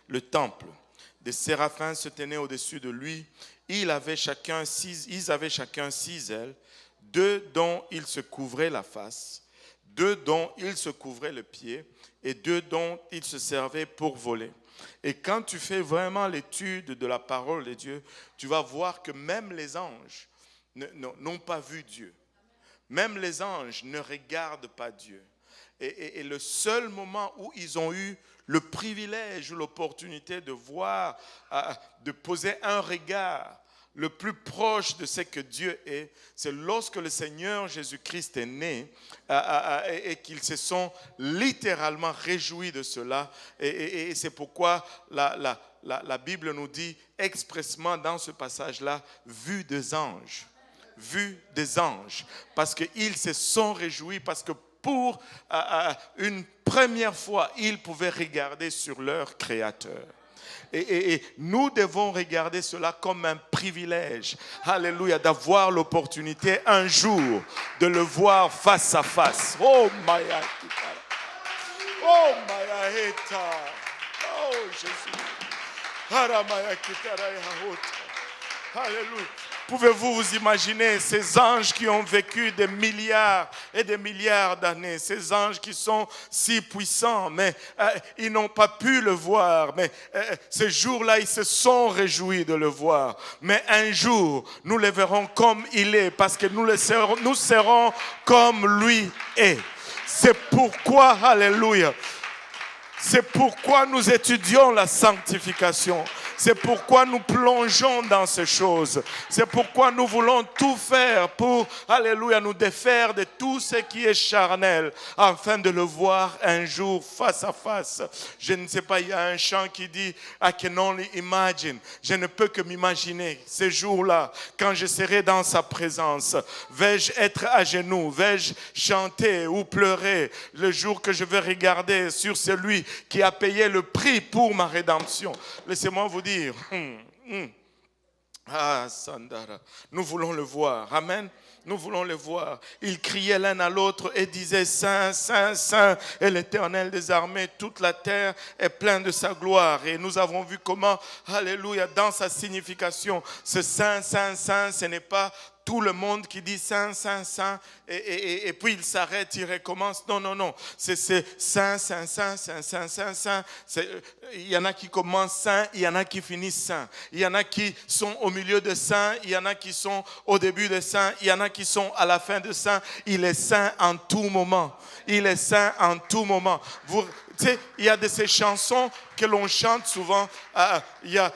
le temple. Des séraphins se tenaient au-dessus de lui. Ils avaient chacun 6 ailes, 2 dont ils se couvraient la face, 2 dont ils se couvraient le pied et 2 dont ils se servaient pour voler. Et quand tu fais vraiment l'étude de la parole de Dieu, tu vas voir que même les anges n'ont pas vu Dieu. Même les anges ne regardent pas Dieu. Et le seul moment où ils ont eu le privilège ou l'opportunité de voir, de poser un regard le plus proche de ce que Dieu est, c'est lorsque le Seigneur Jésus-Christ est né et qu'ils se sont littéralement réjouis de cela. Et c'est pourquoi la Bible nous dit expressément dans ce passage-là, vu des anges. Vu des anges. Parce qu'ils se sont réjouis, parce que pour une première fois, ils pouvaient regarder sur leur Créateur. Et nous devons regarder cela comme un privilège, alléluia, d'avoir l'opportunité un jour de le voir face à face. Oh, Maya, oh, Maya, oh, Jésus. Alléluia. Pouvez-vous vous imaginer ces anges qui ont vécu des milliards et des milliards d'années, ces anges qui sont si puissants, mais ils n'ont pas pu le voir, mais ce jour-là, ils se sont réjouis de le voir. Mais un jour, nous le verrons comme il est, parce que nous serons comme lui est. C'est pourquoi, alléluia, c'est pourquoi nous étudions la sanctification. C'est pourquoi nous plongeons dans ces choses. C'est pourquoi nous voulons tout faire pour, alléluia, nous défaire de tout ce qui est charnel, afin de le voir un jour face à face. Je ne sais pas, il y a un chant qui dit « I can only imagine ». Je ne peux que m'imaginer ces jours-là, quand je serai dans sa présence. Vais-je être à genoux? Vais-je chanter ou pleurer le jour que je vais regarder sur celui qui a payé le prix pour ma rédemption? Laissez-moi vous dire, Sandara, nous voulons le voir. Amen. Nous voulons le voir. Ils criaient l'un à l'autre et disaient Saint, Saint, Saint est l'Éternel des armées. Toute la terre est pleine de sa gloire. Et nous avons vu comment, alléluia, dans sa signification, ce Saint, Saint, Saint, ce n'est pas tout le monde qui dit Saint, Saint, Saint, et puis il s'arrête, il recommence. Non, non, non. C'est Saint, Saint, Saint, Saint, Saint, Saint, Saint. Il y en a qui commencent Saint, il y en a qui finissent Saint. Il y en a qui sont au milieu de Saint, il y en a qui sont au début de Saint, il y en a qui sont à la fin de Saint. Il est Saint en tout moment. Il est Saint en tout moment. Tu sais, il y a de ces chansons que l'on chante souvent. Il y a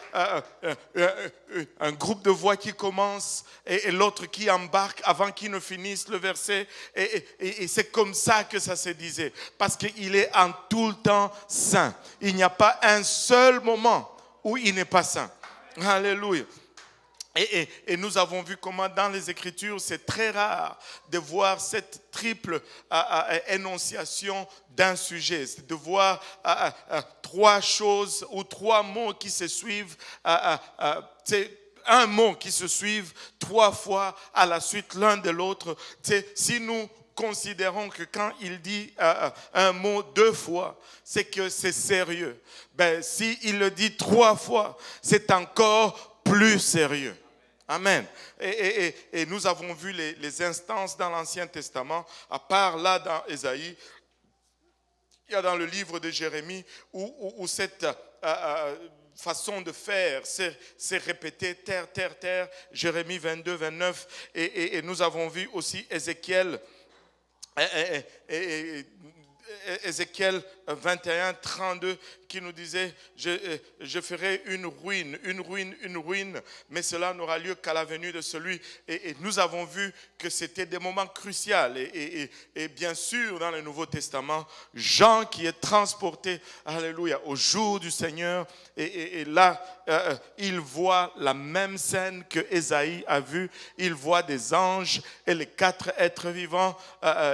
un groupe de voix qui commence et l'autre qui embarque avant qu'il ne finisse le verset. Et c'est comme ça que ça se disait. Parce qu'il est en tout le temps saint. Il n'y a pas un seul moment où il n'est pas saint. Alléluia. Et nous avons vu comment dans les Écritures, c'est très rare de voir cette triple énonciation d'un sujet. C'est de voir 3 choses ou 3 mots qui se suivent, un mot qui se suivent 3 fois à la suite l'un de l'autre. Si nous considérons que quand il dit un mot 2 fois, c'est que c'est sérieux. S'il le dit 3 fois, c'est encore plus sérieux. Amen. Et nous avons vu les instances dans l'Ancien Testament, à part là dans Ésaïe, il y a dans le livre de Jérémie où cette façon de faire s'est répétée, terre, terre, terre, Jérémie 22, 29, et nous avons vu aussi Ézéchiel, Ézéchiel 21, 32, qui nous disait je ferai une ruine, mais cela n'aura lieu qu'à la venue de celui. Et nous avons vu que c'était des moments cruciaux. Et bien sûr, dans le Nouveau Testament, Jean qui est transporté, alléluia, au jour du Seigneur. Et là, il voit la même scène que Ésaïe a vue. Il voit des anges et les 4 êtres vivants,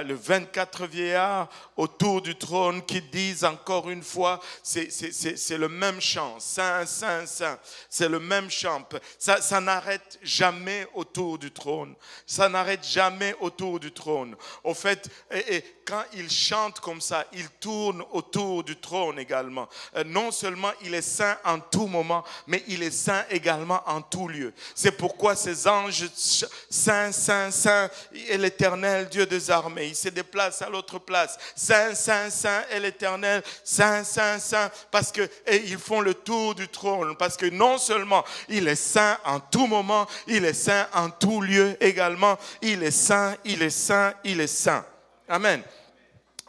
les 24 vieillards autour autour du trône qui disent encore une fois, c'est le même chant, Saint, Saint, Saint, c'est le même chant. Ça n'arrête jamais autour du trône. Ça n'arrête jamais autour du trône. Au fait, et quand il chante comme ça, il tourne autour du trône également. Non seulement il est saint en tout moment, mais il est saint également en tout lieu. C'est pourquoi ces anges, Saint, Saint, Saint, est l'Éternel, Dieu des armées. Ils se déplacent à l'autre place. Saint, Saint, Saint est l'Éternel, Saint, Saint, Saint, parce que ils font le tour du trône. Parce que non seulement il est saint en tout moment, il est saint en tout lieu également. Il est saint, il est saint, il est saint. Amen.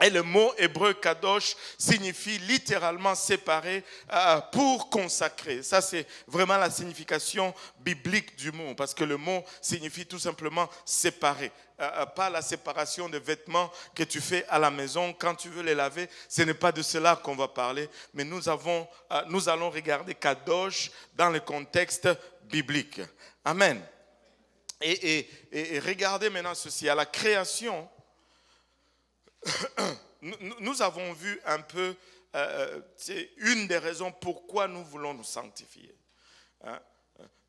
Et le mot hébreu kadosh signifie littéralement séparé pour consacrer. Ça, c'est vraiment la signification biblique du mot, parce que le mot signifie tout simplement séparer. Pas la séparation de vêtements que tu fais à la maison quand tu veux les laver. Ce n'est pas de cela qu'on va parler, mais nous allons regarder kadosh dans le contexte biblique. Amen. Et regardez maintenant ceci. À la création, nous avons vu un peu, c'est une des raisons pourquoi nous voulons nous sanctifier.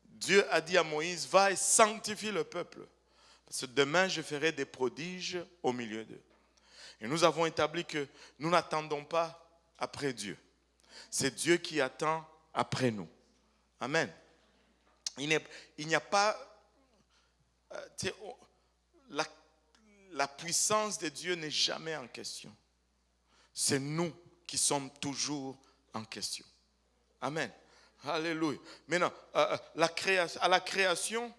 Dieu a dit à Moïse, va et sanctifie le peuple, parce que demain je ferai des prodiges au milieu d'eux. Et nous avons établi que nous n'attendons pas après Dieu. C'est Dieu qui attend après nous. Amen. Il n'y a pas... La puissance de Dieu n'est jamais en question. C'est nous qui sommes toujours en question. Amen. Alléluia. Maintenant, à la création,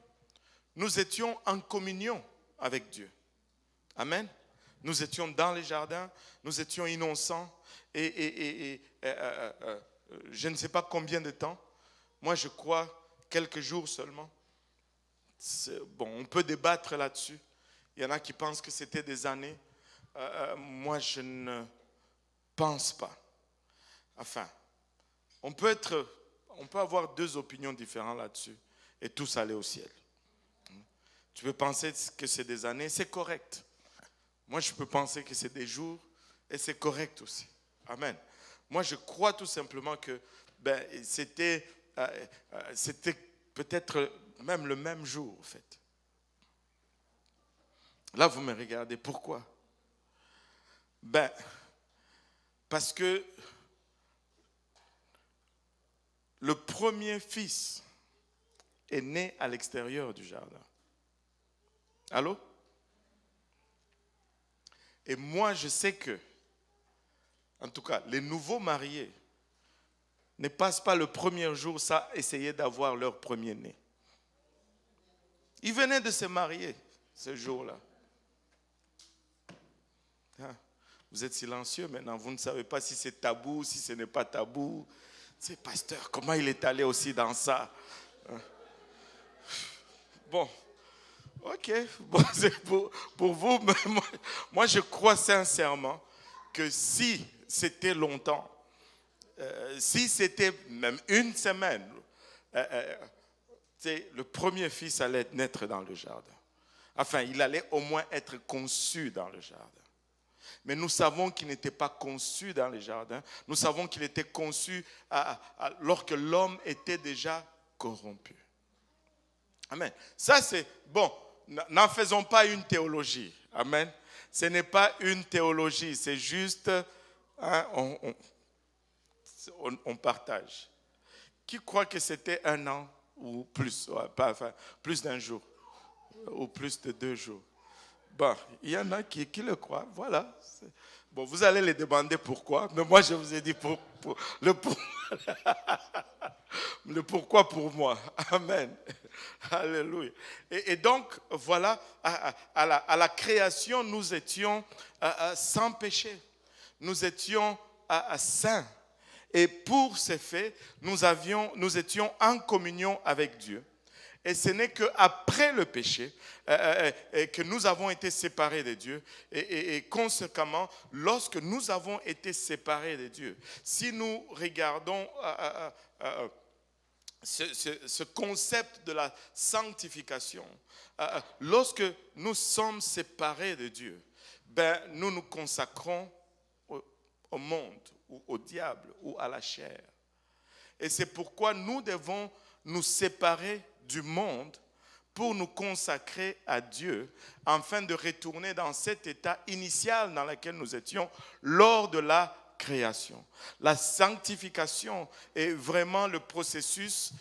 nous étions en communion avec Dieu. Amen. Nous étions dans les jardins, nous étions innocents. Et je ne sais pas combien de temps. Moi, je crois quelques jours seulement. Bon, on peut débattre là-dessus. Il y en a qui pensent que c'était des années. Moi, je ne pense pas. Enfin, on peut avoir deux opinions différentes là-dessus et tous aller au ciel. Tu peux penser que c'est des années, c'est correct. Moi, je peux penser que c'est des jours et c'est correct aussi. Amen. Moi, je crois tout simplement que c'était peut-être même le même jour, en fait. Là, vous me regardez. Pourquoi? Parce que le premier fils est né à l'extérieur du jardin. Allô? Et moi, je sais que, en tout cas, les nouveaux mariés ne passent pas le premier jour sans essayer d'avoir leur premier-né. Ils venaient de se marier ce jour-là. Vous êtes silencieux maintenant, vous ne savez pas si c'est tabou, si ce n'est pas tabou. C'est pasteur, comment il est allé aussi dans ça? Bon, ok, bon, c'est pour vous, mais moi je crois sincèrement que si c'était longtemps, si c'était même une semaine, le premier fils allait naître dans le jardin. Enfin, il allait au moins être conçu dans le jardin. Mais nous savons qu'il n'était pas conçu dans le jardin. Nous savons qu'il était conçu lorsque l'homme était déjà corrompu. Amen. Ça c'est, bon, n'en faisons pas une théologie. Amen. Ce n'est pas une théologie, c'est juste, on partage. Qui croit que c'était 1 an ou plus, plus d'1 jour ou plus de 2 jours? Bon, il y en a qui le croient, voilà. Bon, vous allez les demander pourquoi, mais moi je vous ai dit le pourquoi pour moi. Amen. Alléluia. Et donc, voilà, à la création, nous étions sans péché. Nous étions saints. Et pour ces faits, nous étions en communion avec Dieu. Et ce n'est qu'après le péché que nous avons été séparés de Dieu. Et conséquemment, lorsque nous avons été séparés de Dieu, si nous regardons ce concept de la sanctification, lorsque nous sommes séparés de Dieu, nous nous consacrons au monde, ou au diable, ou à la chair. Et c'est pourquoi nous devons nous séparer du monde pour nous consacrer à Dieu, afin de retourner dans cet état initial dans lequel nous étions lors de la création. La sanctification est vraiment le processus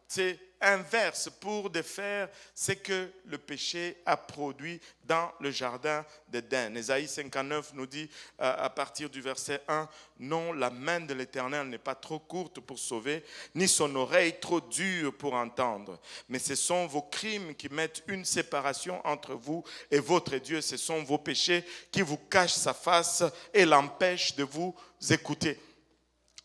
c'est inverse pour défaire ce que le péché a produit dans le jardin d'Éden. Ésaïe 59 nous dit à partir du verset 1, « Non, la main de l'Éternel n'est pas trop courte pour sauver, ni son oreille trop dure pour entendre. Mais ce sont vos crimes qui mettent une séparation entre vous et votre Dieu. Ce sont vos péchés qui vous cachent sa face et l'empêchent de vous écouter. »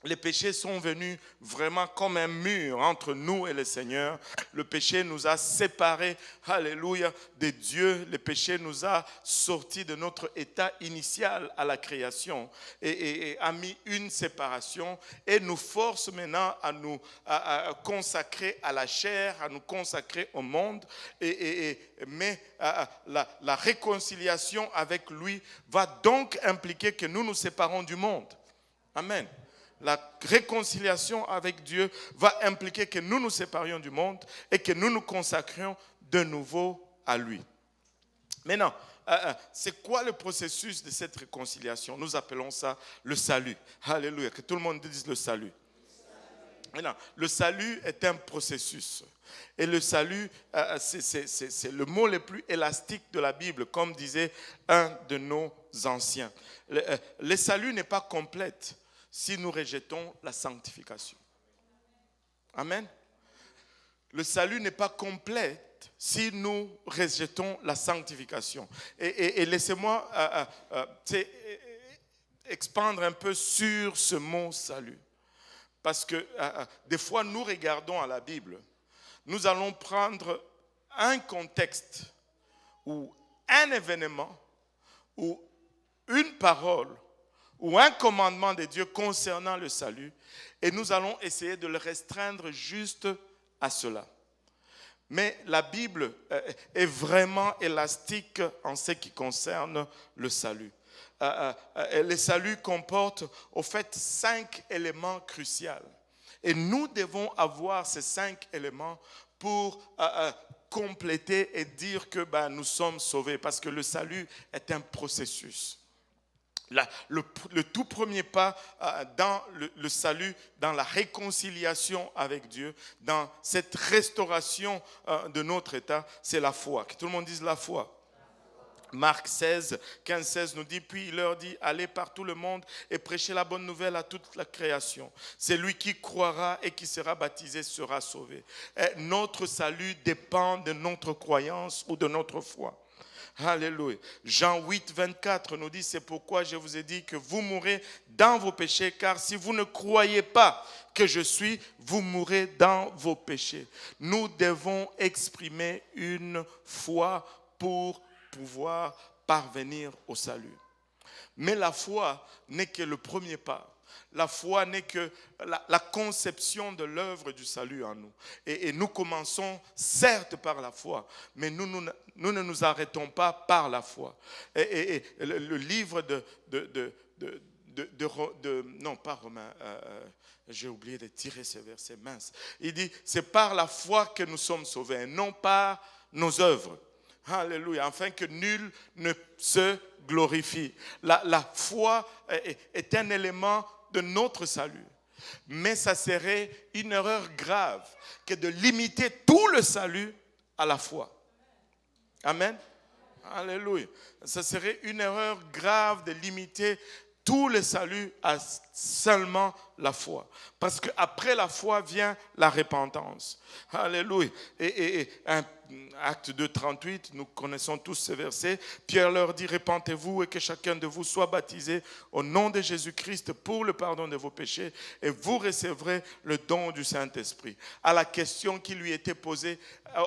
Les péchés sont venus vraiment comme un mur entre nous et le Seigneur. Le péché nous a séparés, alléluia, de Dieu. Le péché nous a sortis de notre état initial à la création et a mis une séparation et nous force maintenant à nous consacrer à la chair, à nous consacrer au monde. Mais la réconciliation avec lui va donc impliquer que nous nous séparons du monde. Amen. La réconciliation avec Dieu va impliquer que nous nous séparions du monde et que nous nous consacrions de nouveau à lui. Maintenant, c'est quoi le processus de cette réconciliation? Nous appelons ça le salut. Alléluia, que tout le monde dise le salut. Maintenant, le salut est un processus. Et le salut, c'est le mot le plus élastique de la Bible, comme disait un de nos anciens. Le salut n'est pas complète si nous rejetons la sanctification. Amen. Le salut n'est pas complet si nous rejetons la sanctification. Et laissez-moi expandre un peu sur ce mot salut. Parce que des fois, nous regardons à la Bible, nous allons prendre un contexte ou un événement ou une parole ou un commandement de Dieu concernant le salut, et nous allons essayer de le restreindre juste à cela. Mais la Bible est vraiment élastique en ce qui concerne le salut. Le salut comporte au fait 5 éléments cruciaux. Et nous devons avoir ces 5 éléments pour compléter et dire que nous sommes sauvés, parce que le salut est un processus. Le tout premier pas dans le salut, dans la réconciliation avec Dieu, dans cette restauration de notre état, c'est la foi. Que tout le monde dise la foi. Marc 16, 15-16 nous dit, puis il leur dit, allez par tout le monde et prêchez la bonne nouvelle à toute la création. Celui qui croira et qui sera baptisé sera sauvé. Et notre salut dépend de notre croyance ou de notre foi. Alléluia. Jean 8, 24 nous dit, c'est pourquoi je vous ai dit que vous mourrez dans vos péchés, car si vous ne croyez pas que je suis, vous mourrez dans vos péchés. Nous devons exprimer une foi pour pouvoir parvenir au salut. Mais la foi n'est que le premier pas. La foi n'est que la conception de l'œuvre du salut en nous. Et nous commençons certes par la foi, mais nous ne nous arrêtons pas par la foi. Et le livre non pas Romains, j'ai oublié de tirer ce verset mince. Il dit, c'est par la foi que nous sommes sauvés, non par nos œuvres. Alléluia, afin que nul ne se glorifie. La foi est un élément de notre salut. Mais ça serait une erreur grave que de limiter tout le salut à la foi. Amen. Alléluia. Ça serait une erreur grave de limiter tout le salut à seulement la foi. Parce qu'après la foi vient la repentance. Alléluia. Et Acte 2, 38, nous connaissons tous ce verset. Pierre leur dit, repentez-vous et que chacun de vous soit baptisé au nom de Jésus-Christ pour le pardon de vos péchés et vous recevrez le don du Saint-Esprit. À la question qui lui était posée,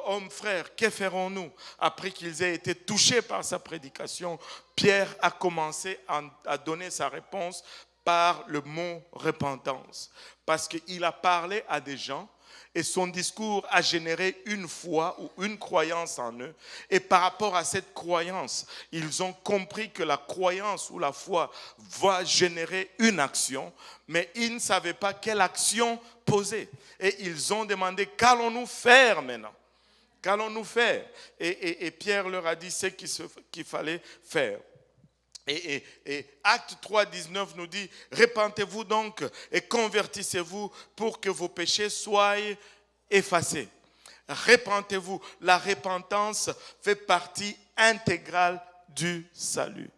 homme frère, que ferons-nous? Après qu'ils aient été touchés par sa prédication, Pierre a commencé à donner sa réponse par le mot repentance. Parce qu'il a parlé à des gens Et son discours a généré une foi ou une croyance en eux. Et par rapport à cette croyance, ils ont compris que la croyance ou la foi va générer une action, mais ils ne savaient pas quelle action poser. Et ils ont demandé, qu'allons-nous faire maintenant? Qu'allons-nous faire? Et Pierre leur a dit ce qu'il fallait faire. Et Acte 3, 19 nous dit, repentez-vous donc et convertissez-vous pour que vos péchés soient effacés. Repentez-vous. La repentance fait partie intégrale du salut.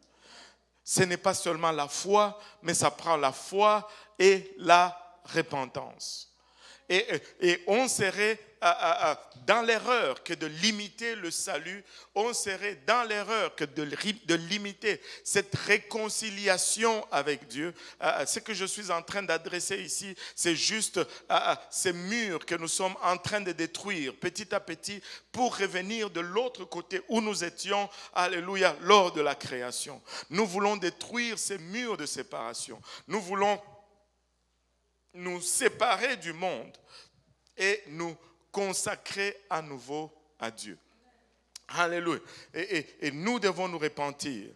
Ce n'est pas seulement la foi, mais ça prend la foi et la repentance. Et on serait dans l'erreur que de limiter le salut, on serait dans l'erreur que de limiter cette réconciliation avec Dieu. Ce que je suis en train d'adresser ici, c'est juste ces murs que nous sommes en train de détruire petit à petit pour revenir de l'autre côté où nous étions, alléluia, lors de la création. Nous voulons détruire ces murs de séparation. Nous voulons nous séparer du monde et nous consacrer à nouveau à Dieu. Alléluia. Et nous devons nous repentir.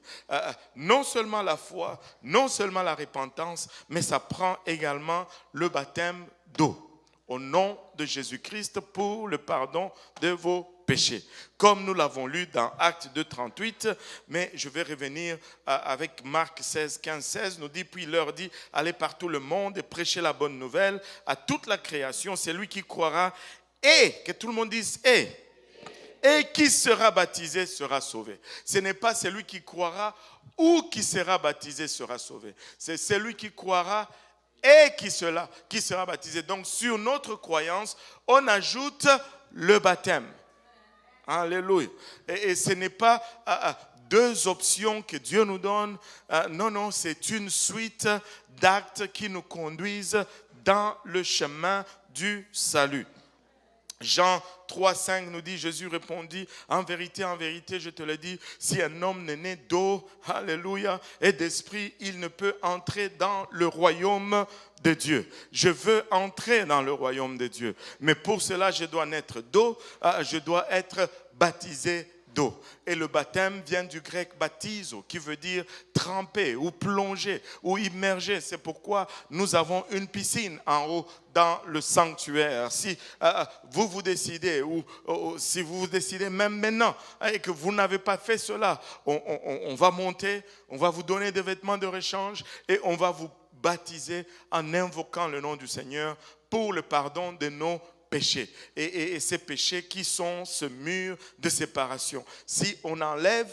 Non seulement la foi, non seulement la repentance, mais ça prend également le baptême d'eau au nom de Jésus-Christ pour le pardon de vos péchés. Comme nous l'avons lu dans Acte 2, 38, mais je vais revenir avec Marc 16, 15, 16, nous dit, puis il leur dit, allez par tout le monde et prêchez la bonne nouvelle à toute la création, c'est lui qui croira et, que tout le monde dise et qui sera baptisé sera sauvé. Ce n'est pas celui qui croira ou qui sera baptisé sera sauvé. C'est celui qui croira et qui sera baptisé. Donc sur notre croyance, on ajoute le baptême. Alléluia. Et ce n'est pas deux options que Dieu nous donne. Non, c'est une suite d'actes qui nous conduisent dans le chemin du salut. Jean 3, 5 nous dit, Jésus répondit, en vérité, je te le dis, si un homme n'est né d'eau, alléluia, et d'esprit, il ne peut entrer dans le royaume de Dieu. Je veux entrer dans le royaume de Dieu, mais pour cela, je dois naître d'eau, je dois être baptisé d'eau. Et le baptême vient du grec baptizo, qui veut dire tremper ou plonger ou immerger. C'est pourquoi nous avons une piscine en haut dans le sanctuaire. Si vous vous décidez, ou si vous vous décidez même maintenant et que vous n'avez pas fait cela, on va monter, on va vous donner des vêtements de rechange et on va vous baptiser en invoquant le nom du Seigneur pour le pardon de nos péchés. Et ces péchés qui sont ce mur de séparation. Si on enlève,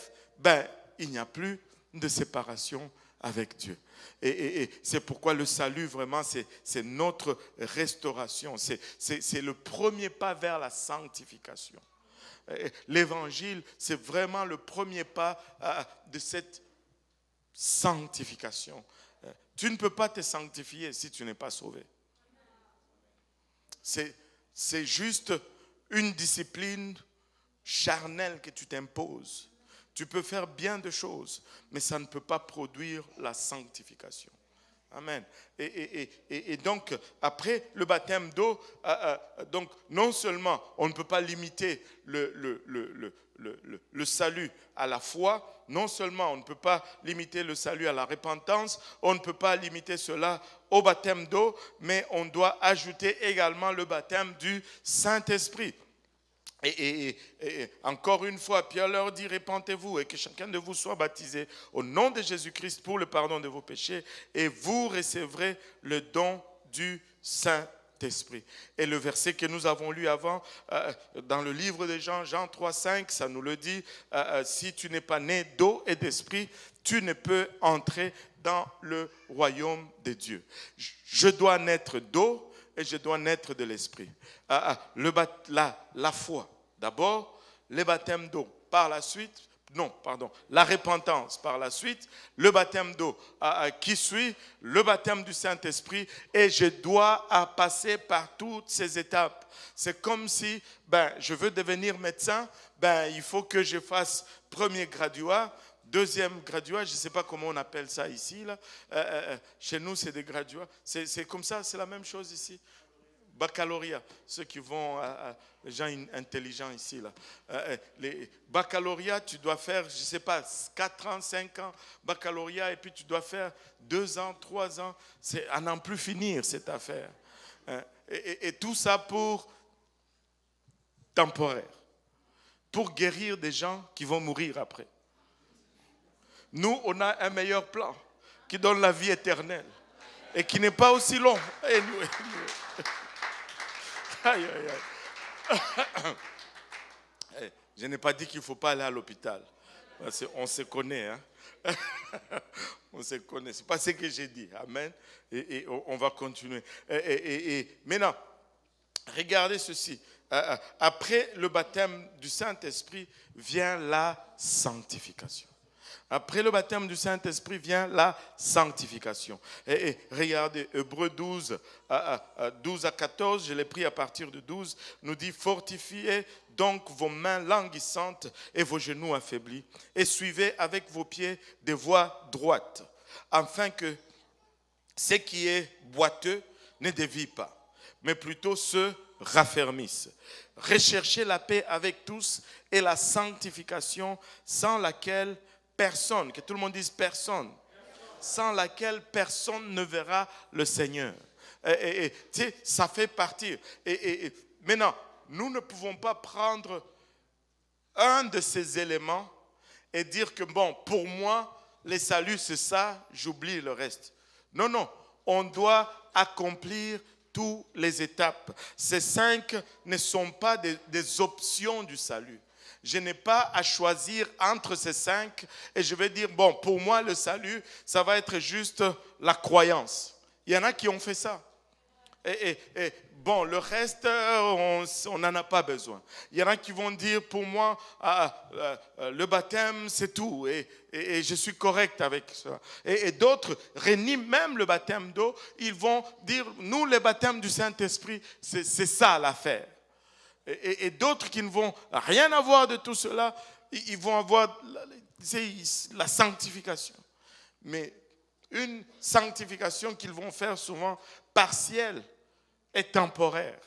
il n'y a plus de séparation avec Dieu. Et c'est pourquoi le salut, vraiment, c'est notre restauration. C'est le premier pas vers la sanctification. L'évangile, c'est vraiment le premier pas de cette sanctification. Tu ne peux pas te sanctifier si tu n'es pas sauvé. C'est juste une discipline charnelle que tu t'imposes. Tu peux faire bien de choses, mais ça ne peut pas produire la sanctification. Amen. Et donc, après le baptême d'eau, donc non seulement on ne peut pas limiter le salut à la foi, non seulement on ne peut pas limiter le salut à la repentance, on ne peut pas limiter cela au baptême d'eau, mais on doit ajouter également le baptême du Saint-Esprit. Et encore une fois, Pierre leur dit, repentez-vous et que chacun de vous soit baptisé au nom de Jésus-Christ pour le pardon de vos péchés et vous recevrez le don du Saint-Esprit. Et le verset que nous avons lu avant, dans le livre de Jean, Jean 3, 5, ça nous le dit, si tu n'es pas né d'eau et d'esprit, tu ne peux entrer dans le royaume de Dieu. Je dois naître d'eau et je dois naître de l'esprit. La foi. D'abord, le baptême d'eau. Par la suite, la repentance. Par la suite, le baptême d'eau qui suit, le baptême du Saint-Esprit. Et je dois passer par toutes ces étapes. C'est comme si, je veux devenir médecin, il faut que je fasse premier graduat, deuxième graduat, je ne sais pas comment on appelle ça ici. Là. Chez nous, c'est des graduats. C'est comme ça, c'est la même chose ici. baccalauréat, ceux qui vont, les gens intelligents ici, là. Les baccalauréat, tu dois faire, je ne sais pas, 4 ans, 5 ans, baccalauréat, et puis tu dois faire 2 ans, 3 ans. C'est à n'en plus finir, cette affaire. Et tout ça pour temporaire, pour guérir des gens qui vont mourir après. Nous, on a un meilleur plan qui donne la vie éternelle et qui n'est pas aussi long. Anyway. Aïe, aïe, aïe. Je n'ai pas dit qu'il ne faut pas aller à l'hôpital. Parce qu'on se connaît. Hein? On se connaît. Ce n'est pas ce que j'ai dit. Amen. Et on va continuer. Et maintenant, regardez ceci. Après le baptême du Saint-Esprit vient la sanctification. Après le baptême du Saint-Esprit vient la sanctification. Et regardez, Hébreux 12, 12 à 14, je l'ai pris à partir de 12, nous dit « Fortifiez donc vos mains languissantes et vos genoux affaiblis, et suivez avec vos pieds des voies droites, afin que ce qui est boiteux ne dévie pas, mais plutôt se raffermisse. Recherchez la paix avec tous et la sanctification sans laquelle personne, que tout le monde dise personne, sans laquelle personne ne verra le Seigneur. Tu sais, ça fait partie. Et maintenant, nous ne pouvons pas prendre un de ces éléments et dire que bon, pour moi, le salut c'est ça, j'oublie le reste. Non, non, on doit accomplir toutes les étapes. Ces 5 ne sont pas des options du salut. Je n'ai pas à choisir entre ces 5 et je vais dire, bon, pour moi, le salut, ça va être juste la croyance. Il y en a qui ont fait ça. Et bon, le reste, on n'en a pas besoin. Il y en a qui vont dire, pour moi, le baptême, c'est tout. Et je suis correct avec ça. Et d'autres renient même le baptême d'eau. Ils vont dire, nous, le baptême du Saint-Esprit, c'est ça l'affaire. Et d'autres qui ne vont rien avoir de tout cela, ils vont avoir la sanctification. Mais une sanctification qu'ils vont faire souvent partielle et temporaire.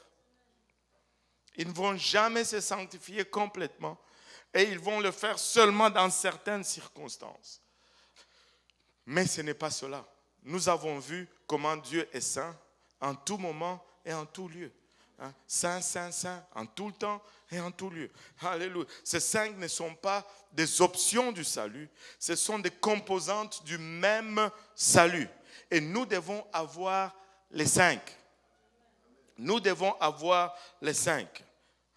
Ils ne vont jamais se sanctifier complètement et ils vont le faire seulement dans certaines circonstances. Mais ce n'est pas cela. Nous avons vu comment Dieu est saint en tout moment et en tout lieu. Saint, saint, saint, en tout le temps et en tout lieu. Alléluia. Ces 5 ne sont pas des options du salut, ce sont des composantes du même salut. Et nous devons avoir les 5. Nous devons avoir les 5.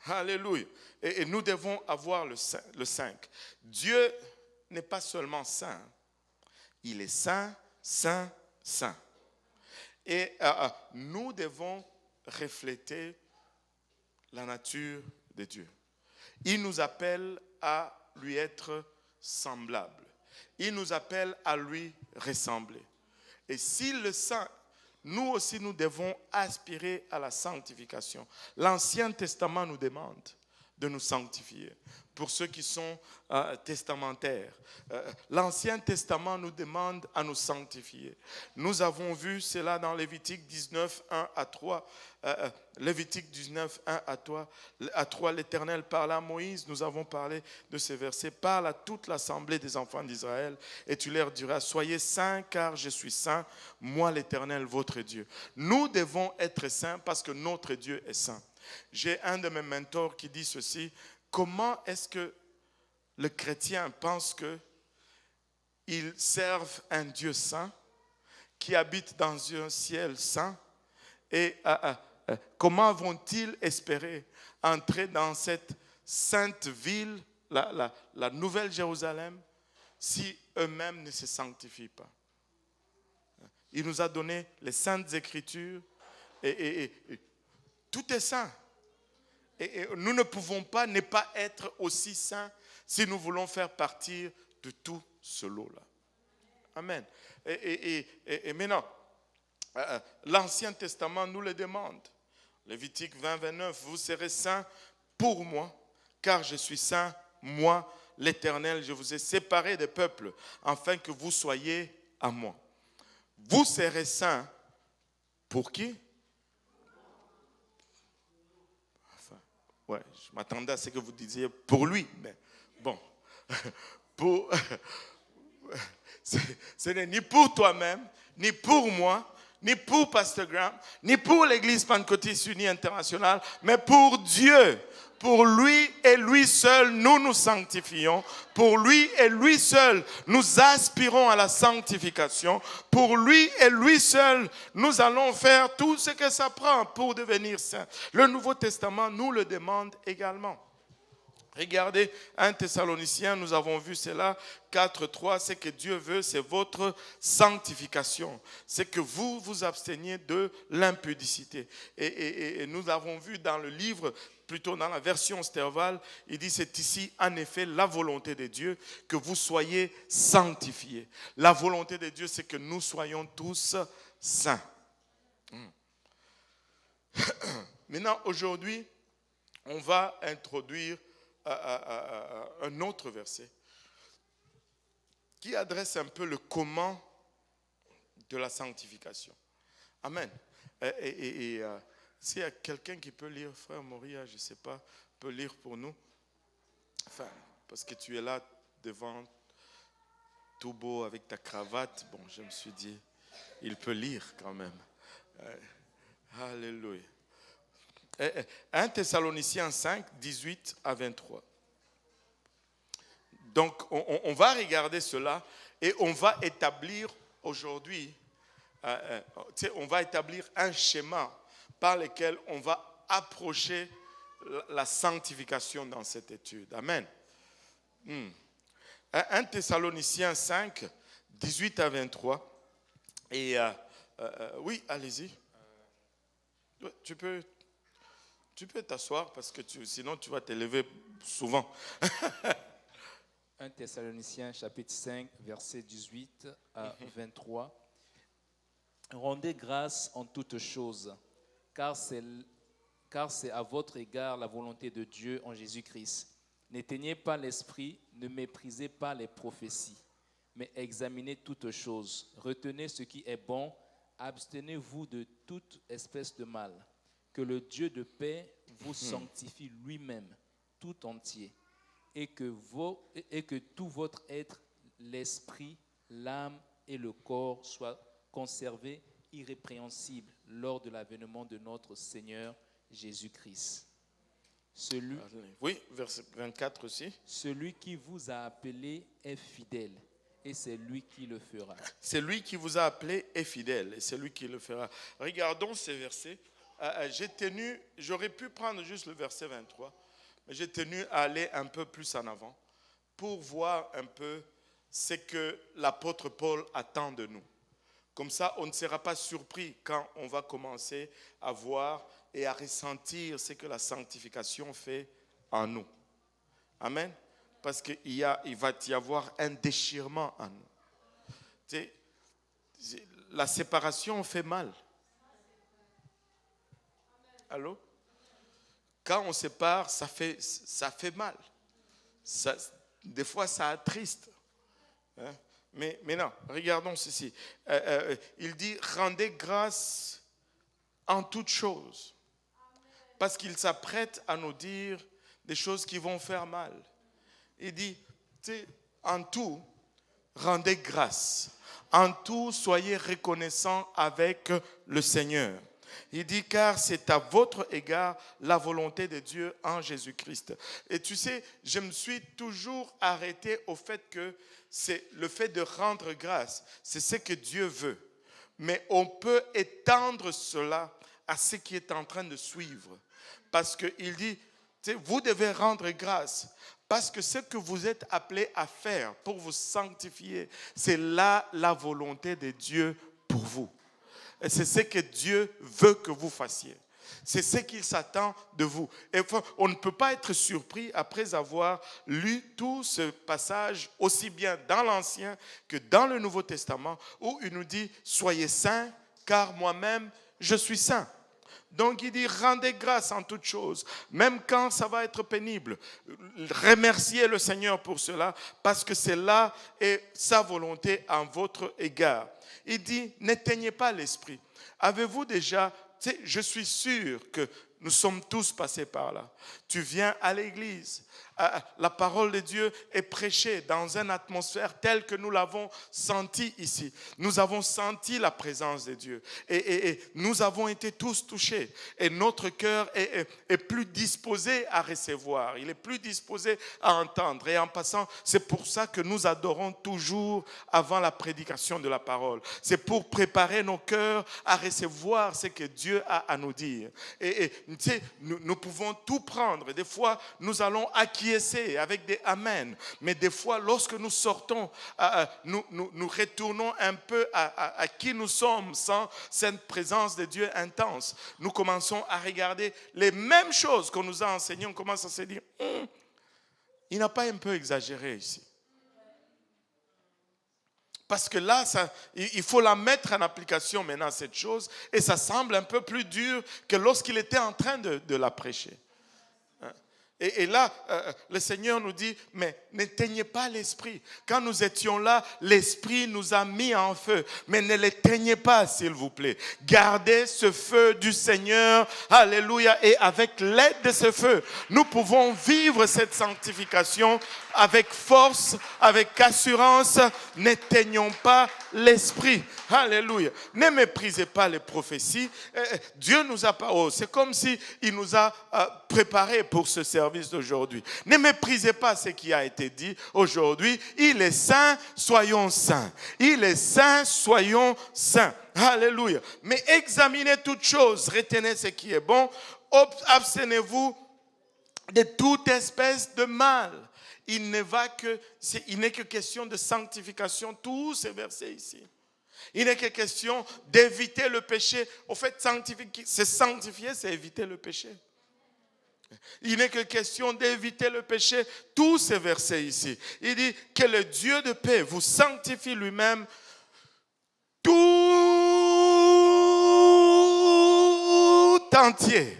Alléluia. Et nous devons avoir le 5. Dieu n'est pas seulement saint, il est saint, saint, saint. Et nous devons refléter la nature de Dieu. Il nous appelle à lui être semblable. Il nous appelle à lui ressembler. Et s'il le sent, nous aussi nous devons aspirer à la sanctification. L'Ancien Testament nous demande de nous sanctifier. Pour ceux qui sont testamentaires, l'Ancien Testament nous demande à nous sanctifier. Nous avons vu cela dans Lévitique 19, 1 à 3. Lévitique 19, 1 à 3, l'Éternel parla à Moïse. Nous avons parlé de ces versets. Parle à toute l'assemblée des enfants d'Israël et tu leur diras, soyez saints car je suis saint, moi l'Éternel, votre Dieu. Nous devons être saints parce que notre Dieu est saint. J'ai un de mes mentors qui dit ceci, comment est-ce que le chrétien pense qu'ils servent un Dieu saint qui habite dans un ciel saint et comment vont-ils espérer entrer dans cette sainte ville, la Nouvelle Jérusalem, si eux-mêmes ne se sanctifient pas? Il nous a donné les saintes écritures et tout est saint. Et nous ne pouvons pas ne pas être aussi saints si nous voulons faire partie de tout ce lot-là. Amen. Et maintenant, l'Ancien Testament nous le demande. Lévitique 20, 29, vous serez saints pour moi, car je suis saint, moi, l'Éternel, je vous ai séparés des peuples, afin que vous soyez à moi. Vous serez saints pour qui? Ouais, je m'attendais à ce que vous disiez pour lui, mais bon. Pour, ce n'est ni pour toi-même, ni pour moi, ni pour Pasteur Graham, ni pour l'Église Pentecôtiste Unie Internationale, mais pour Dieu. Pour lui et lui seul, nous nous sanctifions. Pour lui et lui seul, nous aspirons à la sanctification. Pour lui et lui seul, nous allons faire tout ce que ça prend pour devenir saint. Le Nouveau Testament nous le demande également. Regardez 1 Thessaloniciens, nous avons vu cela, 4.3, ce que Dieu veut, c'est votre sanctification. C'est que vous vous absteniez de l'impudicité. Et nous avons vu dans le livre, plutôt dans la version Sterval, il dit c'est ici en effet la volonté de Dieu que vous soyez sanctifiés. La volonté de Dieu, c'est que nous soyons tous saints. Maintenant, aujourd'hui, on va introduire un autre verset qui adresse un peu le comment de la sanctification. Amen. S'il y a quelqu'un qui peut lire, frère Moria, je ne sais pas, peut lire pour nous. Enfin, parce que tu es là devant, tout beau avec ta cravate. Bon, je me suis dit, il peut lire quand même. Alléluia. 1 Thessaloniciens 5, 18 à 23. Donc, on va regarder cela et on va établir aujourd'hui, on va établir un schéma par lequel on va approcher la sanctification dans cette étude. Amen. 1 Thessaloniciens 5, 18 à 23. Et oui, allez-y. Tu peux t'asseoir parce que sinon tu vas te lever souvent. 1 Thessaloniciens chapitre 5, versets 18 à 23. Rendez grâce en toutes choses, car c'est à votre égard la volonté de Dieu en Jésus-Christ. N'éteignez pas l'esprit, ne méprisez pas les prophéties, mais examinez toutes choses. Retenez ce qui est bon, abstenez-vous de toute espèce de mal. Que le Dieu de paix vous sanctifie lui-même, tout entier, et que tout votre être, l'esprit, l'âme et le corps soient conservés irrépréhensibles lors de l'avènement de notre Seigneur Jésus-Christ. Oui, verset 24 aussi. Celui qui vous a appelé est fidèle, et c'est lui qui le fera. C'est lui qui vous a appelé est fidèle, et c'est lui qui le fera. Regardons ces versets. J'aurais pu prendre juste le verset 23, mais j'ai tenu à aller un peu plus en avant pour voir un peu ce que l'apôtre Paul attend de nous. Comme ça, on ne sera pas surpris quand on va commencer à voir et à ressentir ce que la sanctification fait en nous. Amen. Parce qu'il va y avoir un déchirement en nous. La séparation fait mal. Allô? Quand on sépare, ça fait mal. Des fois, ça attriste. Mais non, regardons ceci. Il dit, rendez grâce en toutes choses. Parce qu'il s'apprête à nous dire des choses qui vont faire mal. Il dit, en tout, rendez grâce. En tout, soyez reconnaissants avec le Seigneur. Il dit, car c'est à votre égard la volonté de Dieu en Jésus-Christ. Et tu sais, je me suis toujours arrêté au fait que c'est le fait de rendre grâce, c'est ce que Dieu veut. Mais on peut étendre cela à ce qui est en train de suivre. Parce qu'il dit, vous devez rendre grâce. Parce que ce que vous êtes appelés à faire pour vous sanctifier, c'est là la volonté de Dieu pour vous. Et c'est ce que Dieu veut que vous fassiez. C'est ce qu'il s'attend de vous. Et on ne peut pas être surpris après avoir lu tout ce passage, aussi bien dans l'Ancien que dans le Nouveau Testament, où il nous dit « Soyez saints, car moi-même, je suis saint ». Donc il dit, rendez grâce en toutes choses, même quand ça va être pénible. Remerciez le Seigneur pour cela, parce que c'est là et sa volonté en votre égard. Il dit, n'éteignez pas l'esprit. Avez-vous déjà, je suis sûr que Nous sommes tous passés par là. Tu viens à l'église. La parole de Dieu est prêchée dans une atmosphère telle que nous l'avons senti ici. Nous avons senti la présence de Dieu. Et nous avons été tous touchés. Et notre cœur est plus disposé à recevoir. Il est plus disposé à entendre. Et en passant, c'est pour ça que nous adorons toujours avant la prédication de la parole. C'est pour préparer nos cœurs à recevoir ce que Dieu a à nous dire. Et tu sais, nous pouvons tout prendre. Des fois, nous allons acquiescer avec des amen. Mais des fois, lorsque nous sortons, nous retournons un peu à qui nous sommes sans cette présence de Dieu intense. Nous commençons à regarder les mêmes choses qu'on nous a enseignées. On commence à se dire, il n'a pas un peu exagéré ici. Parce que là, il faut la mettre en application maintenant, cette chose. Et ça semble un peu plus dur que lorsqu'il était en train de la prêcher. Et là, le Seigneur nous dit, mais n'éteignez pas l'esprit. Quand nous étions là, l'esprit nous a mis en feu. Mais ne l'éteignez pas, s'il vous plaît. Gardez ce feu du Seigneur. Alléluia. Et avec l'aide de ce feu, nous pouvons vivre cette sanctification avec force, avec assurance. N'éteignons pas l'esprit. Alléluia. Ne méprisez pas les prophéties. Dieu nous a pas. C'est comme si il nous a préparés pour ce service d'aujourd'hui. Ne méprisez pas ce qui a été dit aujourd'hui. Il est saint, soyons saints. Il est saint, soyons saints. Alléluia. Mais examinez toutes choses, retenez ce qui est bon. Abstenez-vous de toute espèce de mal. Il n'est que question de sanctification, tous ces versets ici. Il n'est que question d'éviter le péché. En fait, se sanctifier, c'est éviter le péché. Il n'est que question d'éviter le péché. Tous ces versets ici. Il dit que le Dieu de paix vous sanctifie lui-même tout entier.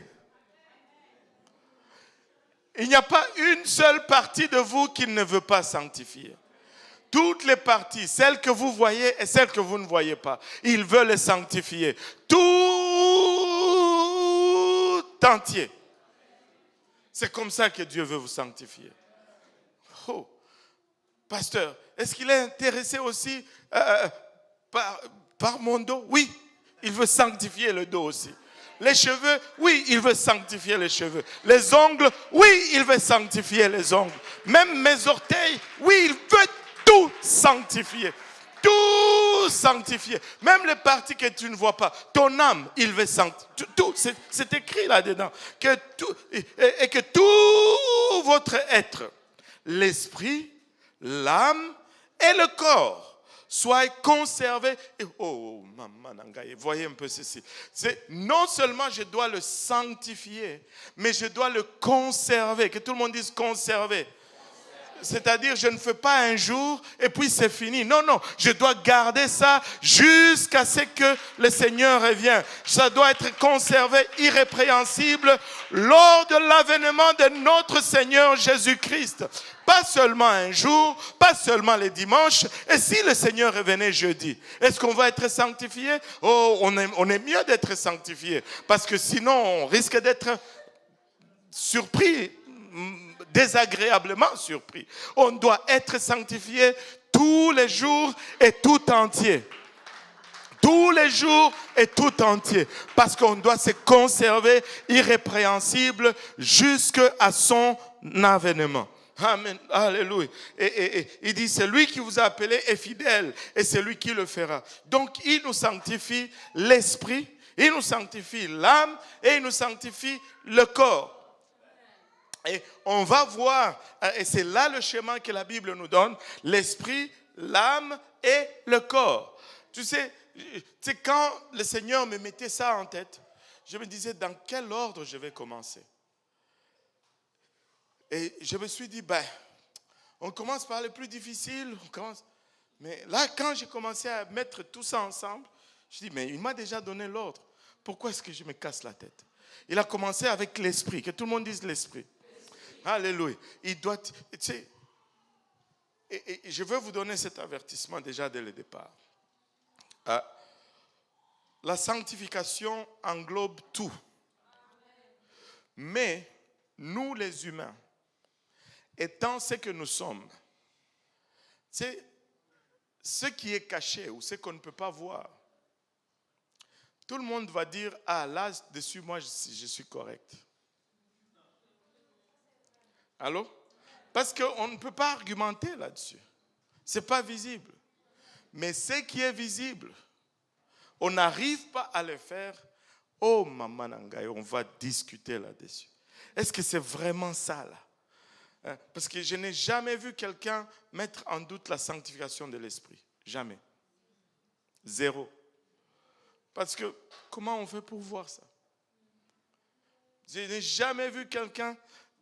Il n'y a pas une seule partie de vous qu'il ne veut pas sanctifier. Toutes les parties, celles que vous voyez et celles que vous ne voyez pas, il veut les sanctifier. Tout entier. C'est comme ça que Dieu veut vous sanctifier. Oh, pasteur, est-ce qu'il est intéressé aussi par mon dos? Oui, il veut sanctifier le dos aussi. Les cheveux, oui, il veut sanctifier les cheveux. Les ongles, oui, il veut sanctifier les ongles. Même mes orteils, oui, il veut tout sanctifier. Tout sanctifier. Même les parties que tu ne vois pas. Ton âme, il veut sanctifier. Tout, c'est écrit là-dedans. Que tout votre être, l'esprit, l'âme et le corps, soient conservés. Oh, maman, voyez un peu ceci. C'est non seulement je dois le sanctifier, mais je dois le conserver. Que tout le monde dise conserver. C'est-à-dire, je ne fais pas un jour et puis c'est fini. Non, je dois garder ça jusqu'à ce que le Seigneur revienne. Ça doit être conservé irrépréhensible lors de l'avènement de notre Seigneur Jésus-Christ. Pas seulement un jour, pas seulement les dimanches. Et si le Seigneur revenait jeudi, est-ce qu'on va être sanctifié? Oh, on est mieux d'être sanctifié. Parce que sinon, on risque d'être surpris, désagréablement surpris. On doit être sanctifié tous les jours et tout entier. Tous les jours et tout entier. Parce qu'on doit se conserver irrépréhensible jusqu'à son avènement. Amen. Alléluia. Et il dit, c'est lui qui vous a appelé est fidèle et c'est lui qui le fera. Donc, il nous sanctifie l'esprit, il nous sanctifie l'âme et il nous sanctifie le corps. Et on va voir, et c'est là le schéma que la Bible nous donne, l'esprit, l'âme et le corps. Tu sais, quand le Seigneur me mettait ça en tête, je me disais dans quel ordre je vais commencer. Et je me suis dit, on commence par le plus difficile, mais là, quand j'ai commencé à mettre tout ça ensemble, je dis, mais il m'a déjà donné l'ordre. Pourquoi est-ce que je me casse la tête? Il a commencé avec l'esprit, que tout le monde dise l'esprit. Alléluia. Il doit, tu sais, et je veux vous donner cet avertissement déjà dès le départ. La sanctification englobe tout. Mais nous les humains, étant ce que nous sommes, c'est ce qui est caché ou ce qu'on ne peut pas voir. Tout le monde va dire, ah là-dessus, moi je suis correct. Allô? Parce qu'on ne peut pas argumenter là-dessus. Ce n'est pas visible. Mais ce qui est visible, on n'arrive pas à le faire. Oh, maman Nangaï, on va discuter là-dessus. Est-ce que c'est vraiment ça là? Parce que je n'ai jamais vu quelqu'un mettre en doute la sanctification de l'esprit. Jamais. Zéro. Parce que comment on fait pour voir ça? Je n'ai jamais vu quelqu'un,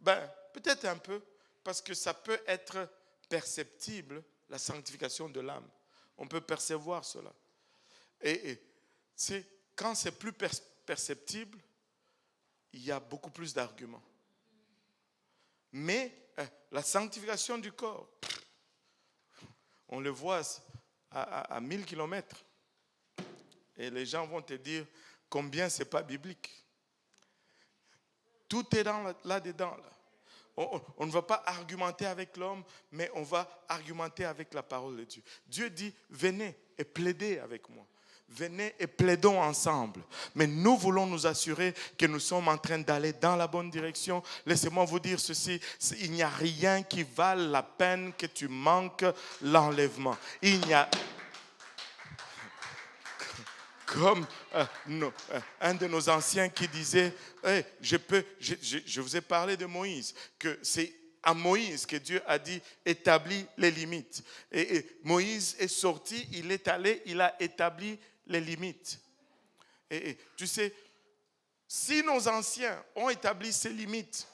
peut-être un peu, parce que ça peut être perceptible, la sanctification de l'âme. On peut percevoir cela. Et quand c'est plus perceptible, il y a beaucoup plus d'arguments. Mais la sanctification du corps, on le voit à 1000 kilomètres. Et les gens vont te dire combien ce n'est pas biblique. Tout est là-dedans. Là. On ne va pas argumenter avec l'homme, mais on va argumenter avec la parole de Dieu. Dieu dit, venez et plaidez avec moi. Venez et plaidons ensemble. Mais nous voulons nous assurer que nous sommes en train d'aller dans la bonne direction. Laissez-moi vous dire ceci, il n'y a rien qui vale la peine que tu manques l'enlèvement. Il n'y a... Comme un de nos anciens qui disait, hey, je vous ai parlé de Moïse, que c'est à Moïse que Dieu a dit, établis les limites. Et Moïse est sorti, il est allé, il a établi les limites. Et tu sais, si nos anciens ont établi ces limites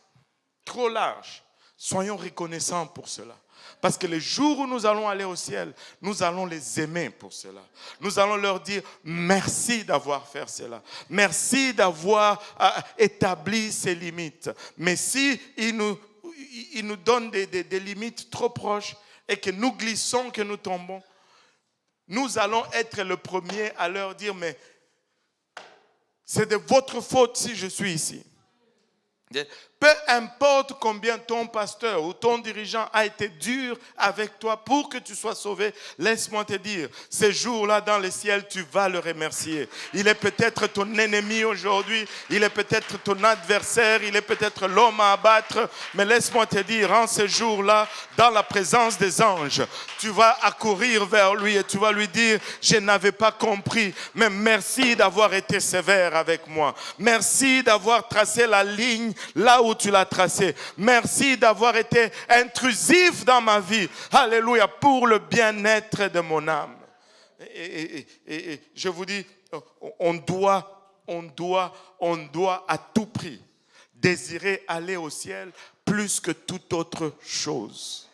trop larges, soyons reconnaissants pour cela. Parce que le jour où nous allons aller au ciel, nous allons les aimer pour cela. Nous allons leur dire merci d'avoir fait cela. Merci d'avoir établi ces limites. Mais si ils nous donnent des limites trop proches et que nous glissons, que nous tombons, nous allons être le premier à leur dire mais c'est de votre faute si je suis ici. Peu importe combien ton pasteur ou ton dirigeant a été dur avec toi pour que tu sois sauvé, laisse-moi te dire, ces jours-là dans le ciel, tu vas le remercier. Il est peut-être ton ennemi aujourd'hui, il est peut-être ton adversaire, il est peut-être l'homme à abattre, mais laisse-moi te dire, en ces jours-là, dans la présence des anges, tu vas accourir vers lui et tu vas lui dire, je n'avais pas compris, mais merci d'avoir été sévère avec moi. Merci d'avoir tracé la ligne là où tu l'as tracé. Merci d'avoir été intrusif dans ma vie. Alléluia, pour le bien-être de mon âme. Et je vous dis, on doit à tout prix désirer aller au ciel plus que toute autre chose.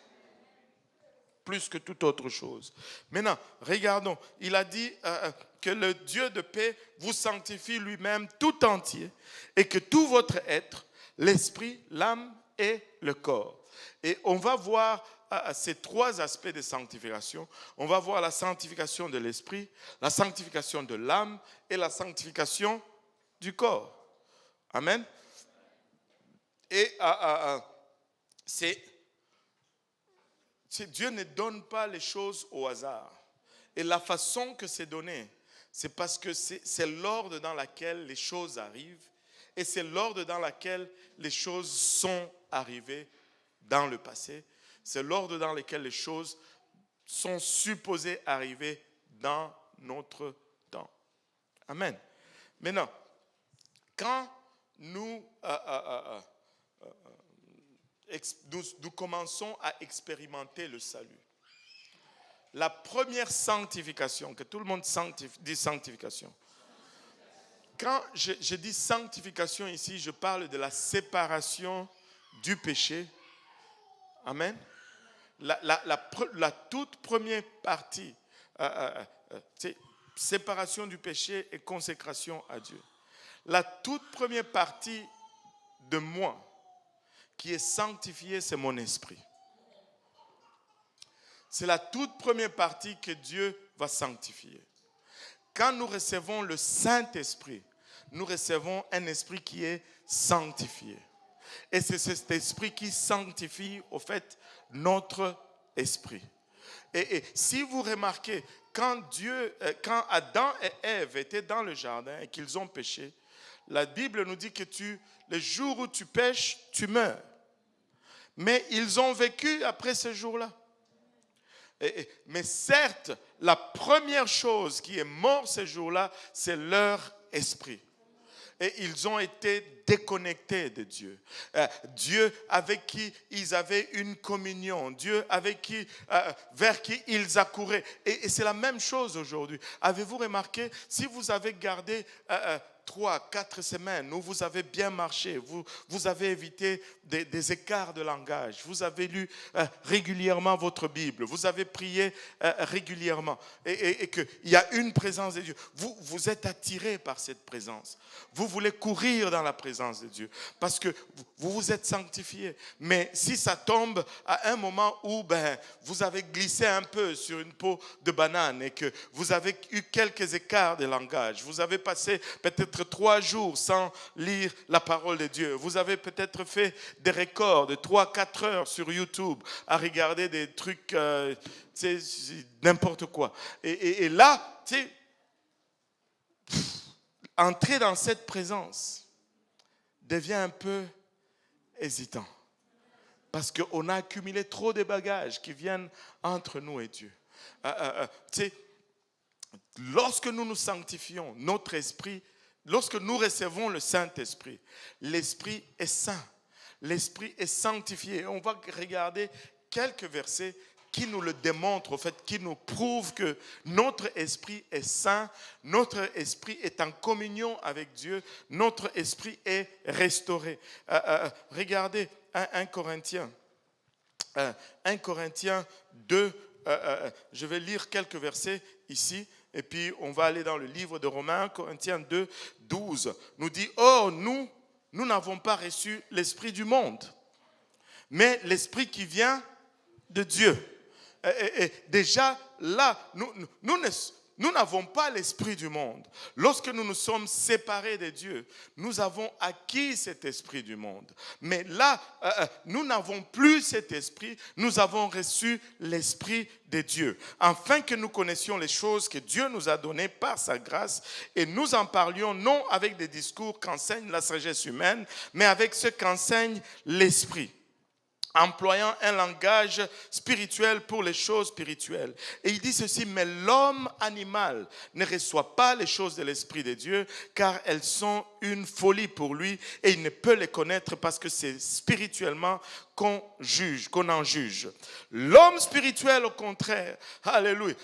Plus que toute autre chose. Maintenant, regardons. Il a dit que le Dieu de paix vous sanctifie lui-même tout entier et que tout votre être, l'esprit, l'âme et le corps. Et on va voir ces trois aspects de sanctification. On va voir la sanctification de l'esprit, la sanctification de l'âme et la sanctification du corps. Amen. Et Dieu ne donne pas les choses au hasard. Et la façon que c'est donné, c'est parce que c'est l'ordre dans lequel les choses arrivent. Et c'est l'ordre dans lequel les choses sont arrivées dans le passé. C'est l'ordre dans lequel les choses sont supposées arriver dans notre temps. Amen. Maintenant, quand nous commençons à expérimenter le salut, la première sanctification, que tout le monde dit sanctification. Quand je dis sanctification ici, je parle de la séparation du péché. Amen. La toute première partie, c'est séparation du péché et consécration à Dieu. La toute première partie de moi qui est sanctifiée, c'est mon esprit. C'est la toute première partie que Dieu va sanctifier. Quand nous recevons le Saint-Esprit, nous recevons un esprit qui est sanctifié. Et c'est cet esprit qui sanctifie, au fait, notre esprit. Et si vous remarquez, quand Adam et Ève étaient dans le jardin et qu'ils ont péché, la Bible nous dit que le jour où tu pêches, tu meurs. Mais ils ont vécu après ce jour-là. Mais certes, la première chose qui est morte ce jour-là, c'est leur esprit. Et ils ont été déconnectés de Dieu. Dieu avec qui ils avaient une communion. Dieu avec qui, vers qui ils accouraient. Et c'est la même chose aujourd'hui. Avez-vous remarqué, si vous avez gardé 3-4 semaines où vous avez bien marché, vous avez évité des écarts de langage, vous avez lu régulièrement votre Bible, vous avez prié régulièrement et qu'il y a une présence de Dieu, vous êtes attiré par cette présence. Vous voulez courir dans la présence de Dieu parce que vous vous êtes sanctifié. Mais si ça tombe à un moment où vous avez glissé un peu sur une peau de banane et que vous avez eu quelques écarts de langage, vous avez passé peut-être 3 jours sans lire la parole de Dieu. Vous avez peut-être fait des records de 3-4 heures sur YouTube à regarder des trucs, n'importe quoi. Et là, entrer dans cette présence devient un peu hésitant. Parce qu'on a accumulé trop de bagages qui viennent entre nous et Dieu. Lorsque nous nous sanctifions, notre esprit, lorsque nous recevons le Saint-Esprit, l'Esprit est saint. L'Esprit est sanctifié. On va regarder quelques versets qui nous le démontrent, en fait, qui nous prouvent que notre esprit est saint, notre esprit est en communion avec Dieu, notre esprit est restauré. Regardez 1 Corinthiens 2, je vais lire quelques versets ici. Et puis, on va aller dans le livre de Romains, Corinthiens 2, 12. Nous dit, « Or, nous n'avons pas reçu l'esprit du monde, mais l'esprit qui vient de Dieu. » Et déjà, là, nous n'avons pas l'esprit du monde. Lorsque nous nous sommes séparés de Dieu, nous avons acquis cet esprit du monde. Mais là, nous n'avons plus cet esprit, nous avons reçu l'esprit de Dieu. Afin que nous connaissions les choses que Dieu nous a données par sa grâce et nous en parlions non avec des discours qu'enseigne la sagesse humaine, mais avec ce qu'enseigne l'esprit, employant un langage spirituel pour les choses spirituelles. Et il dit ceci, mais l'homme animal ne reçoit pas les choses de l'Esprit de Dieu, car elles sont une folie pour lui, et il ne peut les connaître parce que c'est spirituellement qu'on en juge. L'homme spirituel, au contraire, alléluia,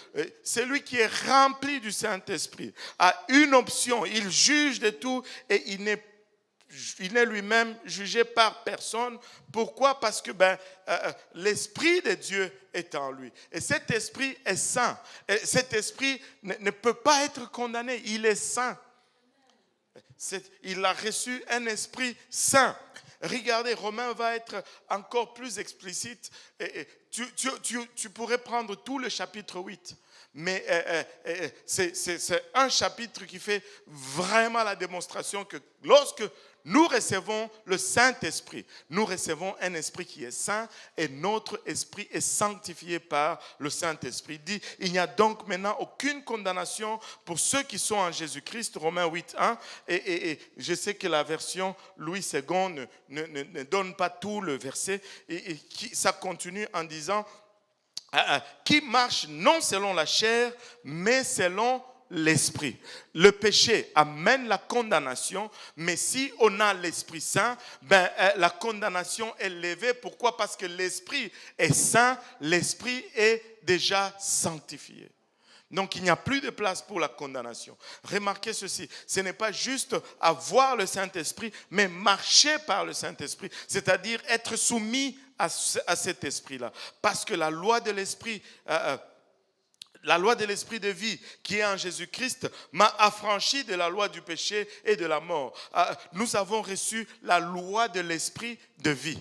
c'est lui qui est rempli du Saint-Esprit, a une option, il juge de tout et il n'est lui-même jugé par personne. Pourquoi? Parce que l'Esprit de Dieu est en lui. Et cet Esprit est saint. Et cet Esprit ne peut pas être condamné. Il est saint. Il a reçu un Esprit saint. Regardez, Romain va être encore plus explicite. Tu pourrais prendre tout le chapitre 8. Mais c'est un chapitre qui fait vraiment la démonstration que lorsque nous recevons le Saint-Esprit, nous recevons un esprit qui est saint et notre esprit est sanctifié par le Saint-Esprit. Il dit, il n'y a donc maintenant aucune condamnation pour ceux qui sont en Jésus-Christ, Romains 8, 1. Et je sais que la version Louis II ne donne pas tout le verset. Et ça continue en disant, qui marche non selon la chair, mais selon l'esprit. Le péché amène la condamnation, mais si on a l'Esprit Saint, la condamnation est levée. Pourquoi? Parce que l'Esprit est saint, l'Esprit est déjà sanctifié. Donc il n'y a plus de place pour la condamnation. Remarquez ceci, ce n'est pas juste avoir le Saint-Esprit, mais marcher par le Saint-Esprit, c'est-à-dire être soumis à cet esprit-là. Parce que la loi de l'esprit, de vie qui est en Jésus-Christ m'a affranchi de la loi du péché et de la mort. Nous avons reçu la loi de l'esprit de vie.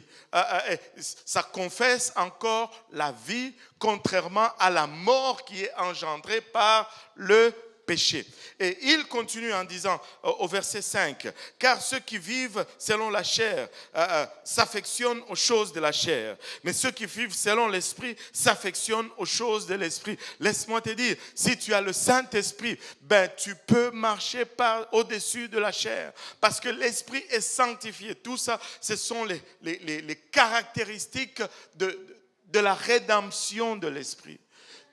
Ça confesse encore la vie, contrairement à la mort qui est engendrée par le péché. Et il continue en disant au verset 5, « Car ceux qui vivent selon la chair s'affectionnent aux choses de la chair, mais ceux qui vivent selon l'esprit s'affectionnent aux choses de l'esprit. » Laisse-moi te dire, si tu as le Saint-Esprit, ben tu peux marcher au-dessus de la chair, parce que l'esprit est sanctifié. Tout ça, ce sont les caractéristiques de la rédemption de l'esprit.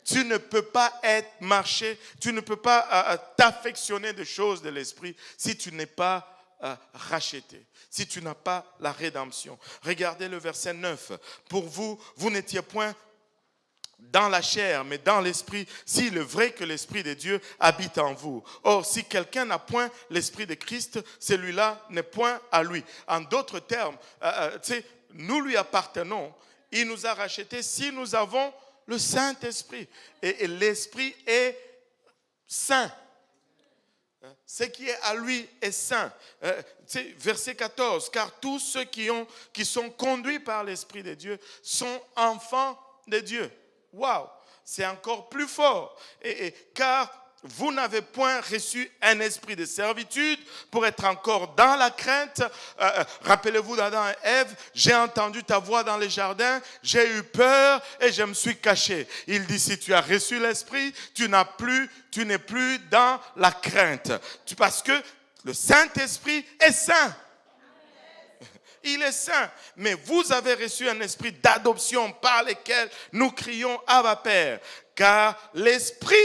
Tu ne peux pas marcher, tu ne peux pas t'affectionner des choses de l'esprit si tu n'es pas racheté, si tu n'as pas la rédemption. Regardez le verset 9. Pour vous, vous n'étiez point dans la chair, mais dans l'esprit, s'il est vrai que l'esprit de Dieu habite en vous. Or, si quelqu'un n'a point l'esprit de Christ, celui-là n'est point à lui. En d'autres termes, nous lui appartenons, il nous a rachetés si nous avons le Saint-Esprit. Et l'Esprit est saint. Ce qui est à lui est saint. Verset 14. Car tous ceux qui sont conduits par l'Esprit de Dieu sont enfants de Dieu. Waouh! C'est encore plus fort. Car vous n'avez point reçu un esprit de servitude pour être encore dans la crainte. Rappelez-vous d'Adam et Ève, j'ai entendu ta voix dans les jardins, j'ai eu peur et je me suis caché. Il dit, si tu as reçu l'esprit, tu n'es plus dans la crainte. Parce que le Saint-Esprit est saint. Il est saint. Mais vous avez reçu un esprit d'adoption par lequel nous crions Abba Père. Car l'esprit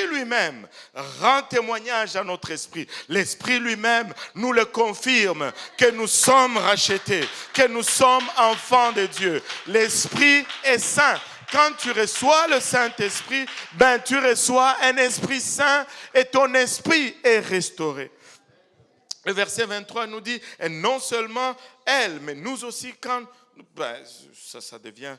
lui-même rend témoignage à notre esprit. L'esprit lui-même nous le confirme que nous sommes rachetés, que nous sommes enfants de Dieu. L'esprit est saint. Quand tu reçois le Saint-Esprit, ben tu reçois un esprit saint et ton esprit est restauré. Le verset 23 nous dit, et non seulement elle, mais nous aussi quand... Ben, ça devient...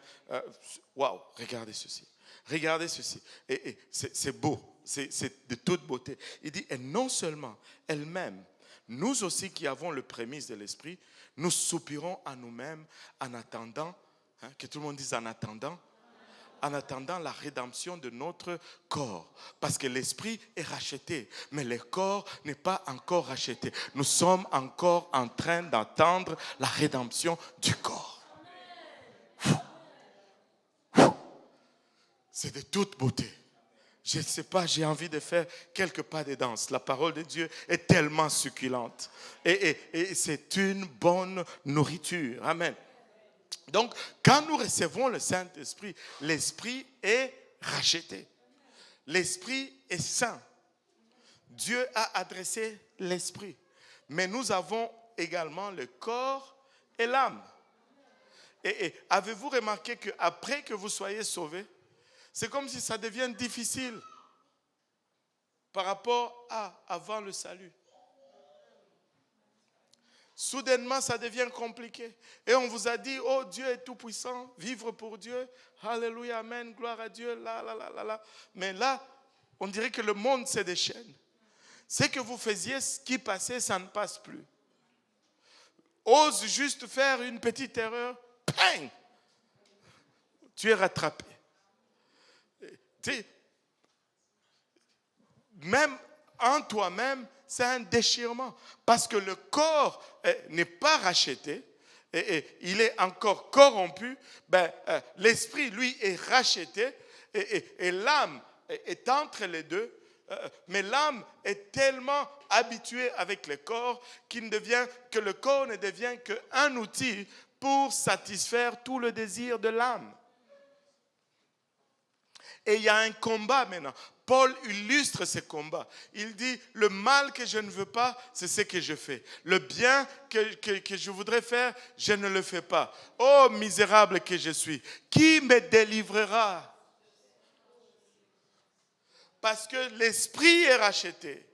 Waouh, regardez ceci. Regardez ceci. Et c'est beau. C'est de toute beauté. Il dit, et non seulement elle-même, nous aussi qui avons le prémisse de l'esprit, nous soupirons à nous-mêmes en attendant, que tout le monde dise en attendant la rédemption de notre corps. Parce que l'esprit est racheté, mais le corps n'est pas encore racheté. Nous sommes encore en train d'attendre la rédemption du corps. C'est de toute beauté. Je ne sais pas, j'ai envie de faire quelques pas de danse. La parole de Dieu est tellement succulente. Et c'est une bonne nourriture. Amen. Donc, quand nous recevons le Saint-Esprit, l'Esprit est racheté. L'Esprit est saint. Dieu a adressé l'Esprit. Mais nous avons également le corps et l'âme. Et avez-vous remarqué qu'après que vous soyez sauvés, c'est comme si ça devient difficile par rapport à avant le salut. Soudainement, ça devient compliqué. Et on vous a dit, oh, Dieu est tout puissant, vivre pour Dieu, alléluia, amen, gloire à Dieu, là. Mais là, on dirait que le monde se déchaîne. Ce que vous faisiez, ce qui passait, ça ne passe plus. Ose juste faire une petite erreur, ping, tu es rattrapé. Même en toi-même, c'est un déchirement. Parce que le corps n'est pas racheté, et il est encore corrompu. L'esprit, lui, est racheté, et l'âme est entre les deux. Mais l'âme est tellement habituée avec le corps que le corps ne devient qu'un outil pour satisfaire tout le désir de l'âme. Et il y a un combat maintenant. Paul illustre ce combat. Il dit, le mal que je ne veux pas, c'est ce que je fais. Le bien que je voudrais faire, je ne le fais pas. Oh, misérable que je suis, qui me délivrera? Parce que l'esprit est racheté.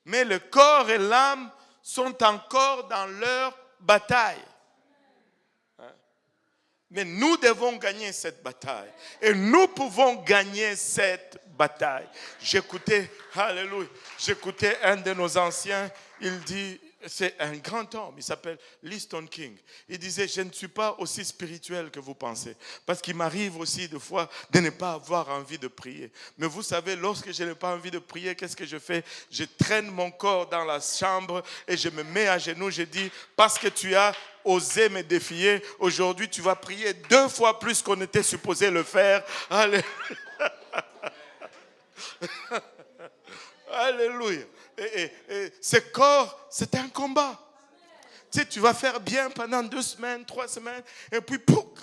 Mais le corps et l'âme sont encore dans leur bataille. Mais nous devons gagner cette bataille. Et nous pouvons gagner cette bataille. J'écoutais un de nos anciens, il dit, c'est un grand homme, il s'appelle Lee Stone King. Il disait, je ne suis pas aussi spirituel que vous pensez. Parce qu'il m'arrive aussi des fois de ne pas avoir envie de prier. Mais vous savez, lorsque je n'ai pas envie de prier, qu'est-ce que je fais? Je traîne mon corps dans la chambre et je me mets à genoux. Je dis, parce que tu as osé me défier, aujourd'hui tu vas prier 2 fois plus qu'on était supposé le faire. Allez. Alléluia. Et ce corps, c'est un combat. Tu sais, tu vas faire bien pendant 2 semaines, 3 semaines, et puis, pouf,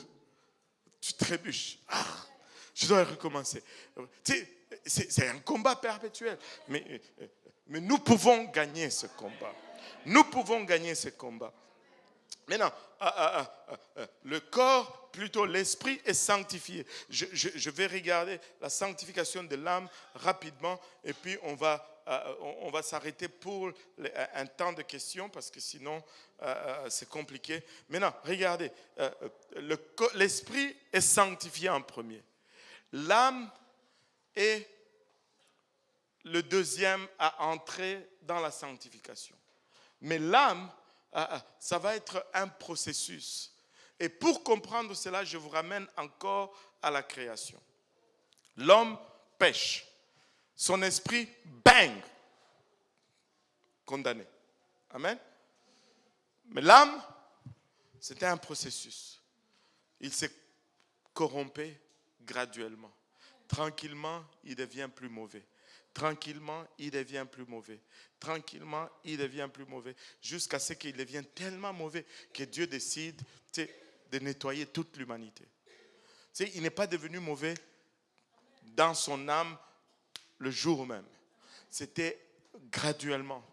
tu trébuches. Ah, je dois recommencer. Tu sais, c'est un combat perpétuel. Mais nous pouvons gagner ce combat. Nous pouvons gagner ce combat. Maintenant, le corps, plutôt l'esprit, est sanctifié. Je vais regarder la sanctification de l'âme rapidement et puis on va s'arrêter pour un temps de questions parce que sinon c'est compliqué. Maintenant, regardez, l'esprit est sanctifié en premier. L'âme est le deuxième à entrer dans la sanctification. Mais l'âme, ça va être un processus. Et pour comprendre cela, je vous ramène encore à la création. L'homme pêche. Son esprit, bang, condamné. Amen. Mais l'âme, c'était un processus. Il s'est corrompé graduellement. Tranquillement, il devient plus mauvais. Tranquillement, il devient plus mauvais. Tranquillement, il devient plus mauvais. Jusqu'à ce qu'il devienne tellement mauvais que Dieu décide de nettoyer toute l'humanité. Il n'est pas devenu mauvais dans son âme le jour même. C'était graduellement,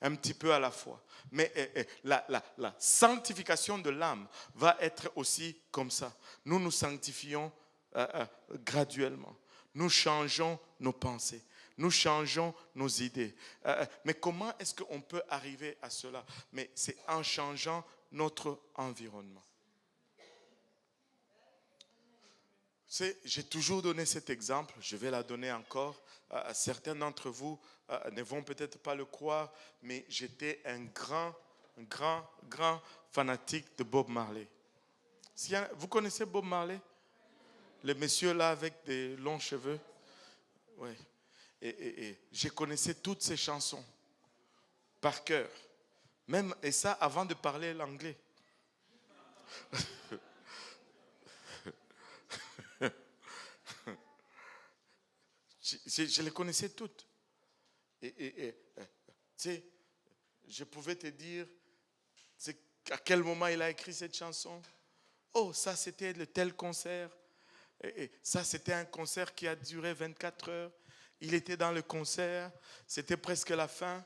un petit peu à la fois. Mais la sanctification de l'âme va être aussi comme ça. Nous nous sanctifions graduellement. Nous changeons nos pensées. Nous changeons nos idées. Mais comment est-ce qu'on peut arriver à cela? Mais c'est en changeant notre environnement. J'ai toujours donné cet exemple, je vais la donner encore. Certains d'entre vous ne vont peut-être pas le croire, mais j'étais un grand fanatique de Bob Marley. Vous connaissez Bob Marley? Le monsieur là avec des longs cheveux? Oui. Et je connaissais toutes ces chansons par cœur. Même, et ça avant de parler l'anglais. Je les connaissais toutes. Et tu sais, je pouvais te dire à quel moment il a écrit cette chanson. Oh, ça c'était le tel concert. Et ça c'était un concert qui a duré 24 heures. Il était dans le concert, c'était presque la fin.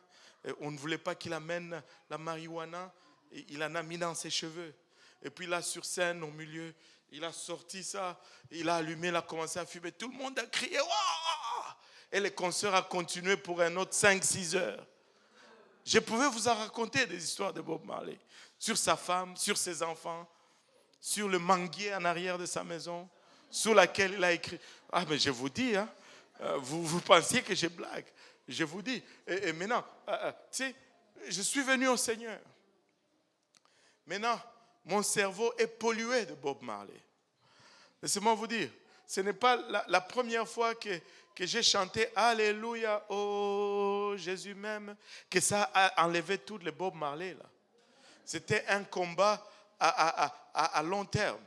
On ne voulait pas qu'il amène la marijuana. Et il en a mis dans ses cheveux. Et puis là, sur scène, au milieu, il a sorti ça. Il a allumé, il a commencé à fumer. Tout le monde a crié. Wouah! Et le concert a continué pour un autre 5-6 heures. Je pouvais vous en raconter des histoires de Bob Marley. Sur sa femme, sur ses enfants, sur le manguier en arrière de sa maison, sur laquelle il a écrit. Ah, mais je vous dis, hein. Vous pensiez que je blague. Je vous dis. Et maintenant, tu sais, je suis venu au Seigneur. Maintenant, mon cerveau est pollué de Bob Marley. Laissez-moi vous dire, ce n'est pas la première fois que j'ai chanté Alléluia, oh Jésus m'aime, que ça a enlevé tout le Bob Marley là. C'était un combat à long terme.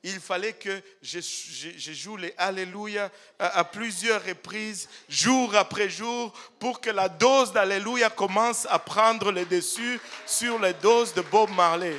Il fallait que je joue les Alléluia à plusieurs reprises, jour après jour, pour que la dose d'Alléluia commence à prendre le dessus sur les doses de Bob Marley.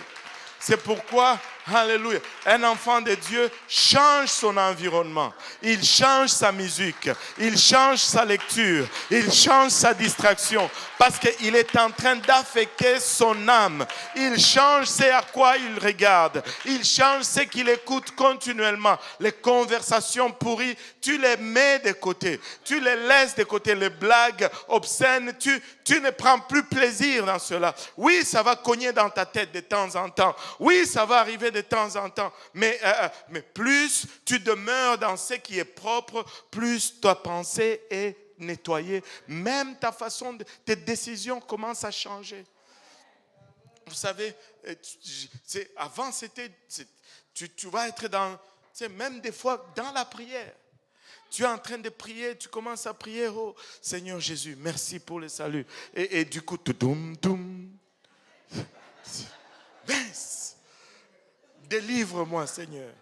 C'est pourquoi, alléluia, un enfant de Dieu change son environnement. Il change sa musique. Il change sa lecture. Il change sa distraction. Parce qu'il est en train d'affecter son âme. Il change ce à quoi il regarde. Il change ce qu'il écoute continuellement. Les conversations pourries, tu les mets de côté. Tu les laisses de côté. Les blagues obscènes, tu ne prends plus plaisir dans cela. Oui, ça va cogner dans ta tête de temps en temps. Oui, ça va arriver de temps en temps. Mais plus tu demeures dans ce qui est propre, plus ta pensée est nettoyée. Même ta façon, tes décisions commencent à changer. vous savez, avant c'était, tu vas être dans, même des fois dans la prière. Tu es en train de prier, tu commences à prier, oh Seigneur Jésus, merci pour le salut. Et du coup, mince, délivre-moi Seigneur.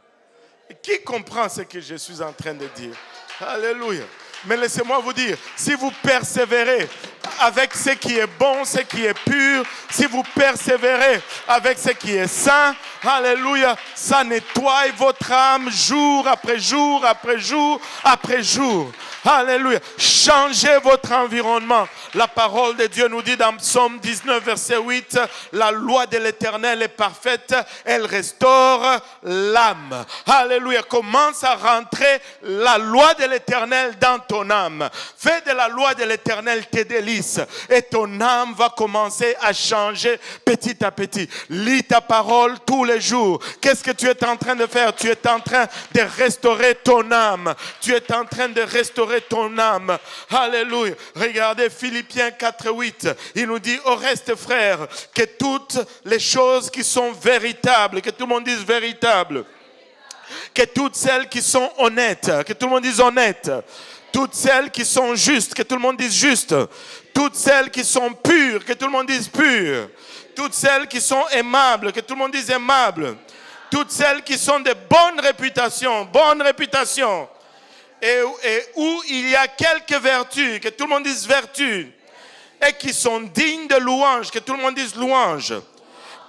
Et qui comprend ce que je suis en train de dire? Alléluia. Mais laissez-moi vous dire, si vous persévérez avec ce qui est bon, ce qui est pur, si vous persévérez avec ce qui est saint, alléluia, ça nettoie votre âme jour après jour après jour après jour. Alléluia. Changez votre environnement. La parole de Dieu nous dit dans Psaume 19, verset 8, la loi de l'Éternel est parfaite, elle restaure l'âme. Alléluia. Commence à rentrer la loi de l'Éternel dans ton âme. Fais de la loi de l'Éternel tes délices et ton âme va commencer à changer petit à petit. Lis ta parole tous les jours. Qu'est-ce que tu es en train de faire? Tu es en train de restaurer ton âme. Tu es en train de restaurer ton âme. Alléluia. Regardez Philippiens 4, 8. Il nous dit au reste, frères, que toutes les choses qui sont véritables, que tout le monde dise véritables, que toutes celles qui sont honnêtes, que tout le monde dise honnêtes, toutes celles qui sont justes, que tout le monde dise juste, toutes celles qui sont pures, que tout le monde dise pures, toutes celles qui sont aimables, que tout le monde dise aimables, toutes celles qui sont de bonne réputation, et où il y a quelques vertus, que tout le monde dise vertus, et qui sont dignes de louange, que tout le monde dise louange,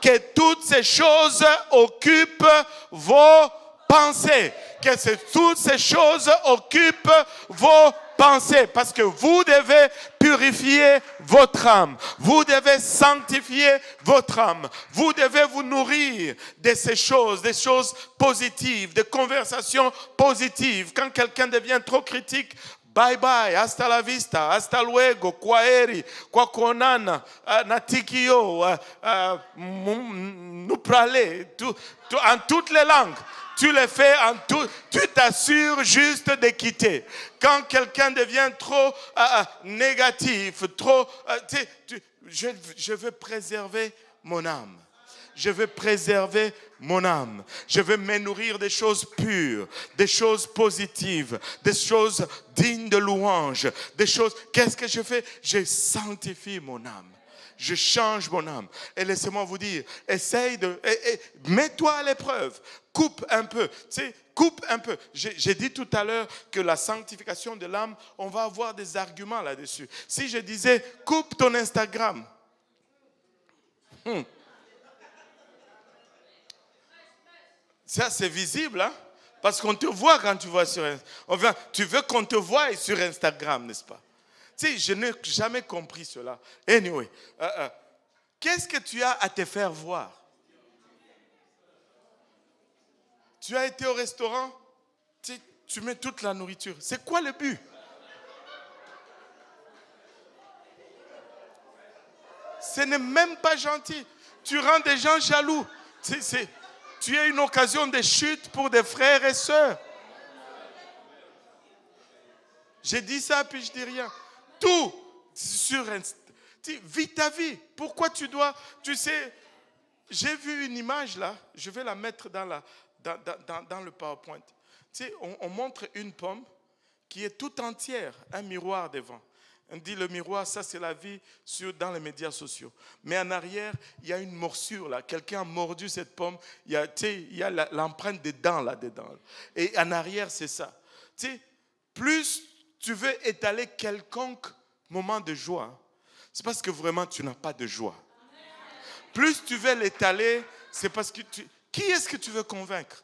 que toutes ces choses occupent vos pensées, que toutes ces choses occupent vos pensées, parce que vous devez purifier votre âme, vous devez sanctifier votre âme, vous devez vous nourrir de ces choses, des choses positives, des conversations positives. Quand quelqu'un devient trop critique, bye bye, hasta la vista, hasta luego, kwaheri, kwakonana, natikio, nuprale, en toutes les langues. Tu le fais en tout, tu t'assures juste de quitter. Quand quelqu'un devient trop négatif, trop, je veux préserver mon âme. Je veux préserver mon âme. Je veux me nourrir des choses pures, des choses positives, des choses dignes de louange, des choses. Qu'est-ce que je fais? Je sanctifie mon âme. Je change mon âme. Et laissez-moi vous dire, essaye de... mets-toi à l'épreuve. Coupe un peu. Coupe un peu. J'ai dit tout à l'heure que la sanctification de l'âme, on va avoir des arguments là-dessus. Si je disais, coupe ton Instagram. Ça, c'est visible, hein? Parce qu'on te voit quand tu vois sur Instagram. Tu veux qu'on te voie sur Instagram, n'est-ce pas? Je n'ai jamais compris cela. Anyway, qu'est-ce que tu as à te faire voir? Tu as été au restaurant, tu mets toute la nourriture. C'est quoi le but? Ce n'est même pas gentil. Tu rends des gens jaloux. Tu as une occasion de chute pour des frères et sœurs. J'ai dit ça, puis je dis rien. Tout sur vis ta vie. Pourquoi tu dois... Tu sais, j'ai vu une image là. Je vais la mettre dans le PowerPoint. Tu sais, on montre une pomme qui est toute entière, un miroir devant. On dit le miroir, ça c'est la vie dans les médias sociaux. Mais en arrière, il y a une morsure là. Quelqu'un a mordu cette pomme. Il y a l'empreinte des dents là-dedans. Et en arrière, c'est ça. Tu sais, plus tu veux étaler quelconque moment de joie, c'est parce que vraiment tu n'as pas de joie. Plus tu veux l'étaler, c'est parce que qui est-ce que tu veux convaincre?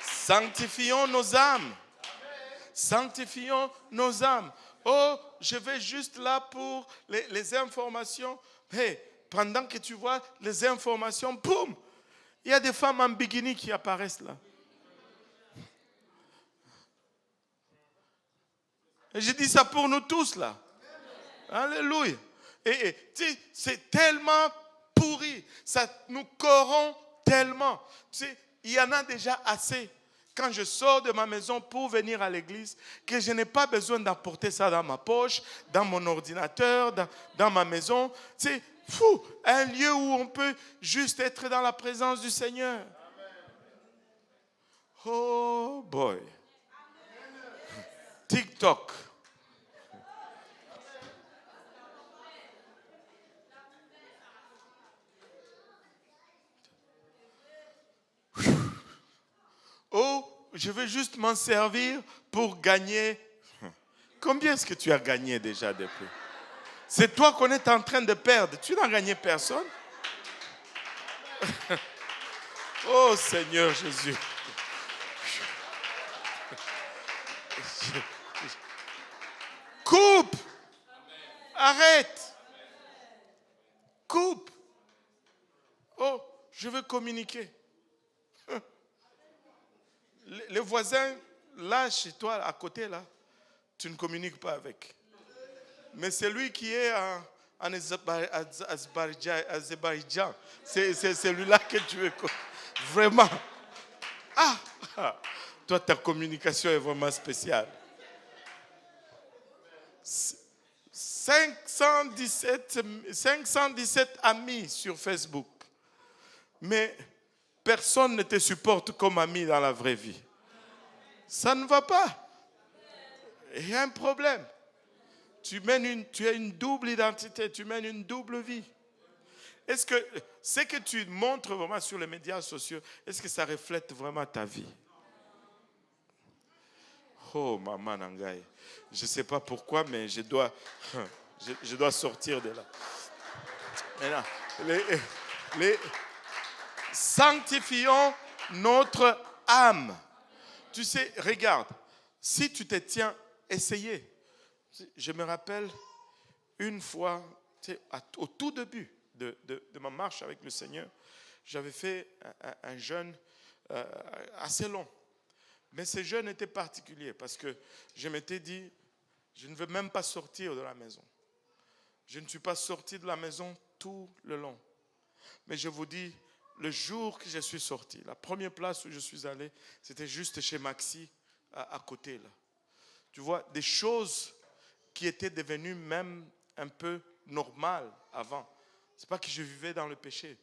Sanctifions nos âmes. Sanctifions nos âmes. Oh, je vais juste là pour les informations. Hey, pendant que tu vois les informations, boum, il y a des femmes en bikini qui apparaissent là. Et je dis ça pour nous tous là. Alléluia. Et c'est tellement pourri. Ça nous corrompt tellement. Tu sais, il y en a déjà assez. Quand je sors de ma maison pour venir à l'église, que je n'ai pas besoin d'apporter ça dans ma poche, dans mon ordinateur, dans ma maison. C'est fou, un lieu où on peut juste être dans la présence du Seigneur. Oh boy. TikTok. Oh, je veux juste m'en servir pour gagner. Combien est-ce que tu as gagné déjà depuis? C'est toi qu'on est en train de perdre. Tu n'as gagné personne. Oh Seigneur Jésus. Coupe. Arrête. Coupe. Oh, je veux communiquer. Les voisins, là, chez toi, à côté, là, tu ne communiques pas avec. Mais celui qui est en Azerbaïdjan, c'est celui-là que tu veux. Vraiment. Toi, ta communication est vraiment spéciale. 517 amis sur Facebook. Mais personne ne te supporte comme ami dans la vraie vie. Ça ne va pas. Il y a un problème. Tu as une double identité, tu mènes une double vie. Est-ce que ce que tu montres vraiment sur les médias sociaux, est-ce que ça reflète vraiment ta vie? Oh, maman Nangaï. Je ne sais pas pourquoi, mais je dois sortir de là. Maintenant, sanctifions notre âme. Tu sais, regarde, si tu te tiens, essayez. Je me rappelle une fois, au tout début de ma marche avec le Seigneur, j'avais fait un jeûne assez long. Mais ce jeûne était particulier parce que je m'étais dit, je ne veux même pas sortir de la maison. Je ne suis pas sorti de la maison tout le long. Mais je vous dis, le jour que je suis sorti, la première place où je suis allé, c'était juste chez Maxi, à côté là. Tu vois, des choses qui étaient devenues même un peu normales avant. Ce n'est pas que je vivais dans le péché,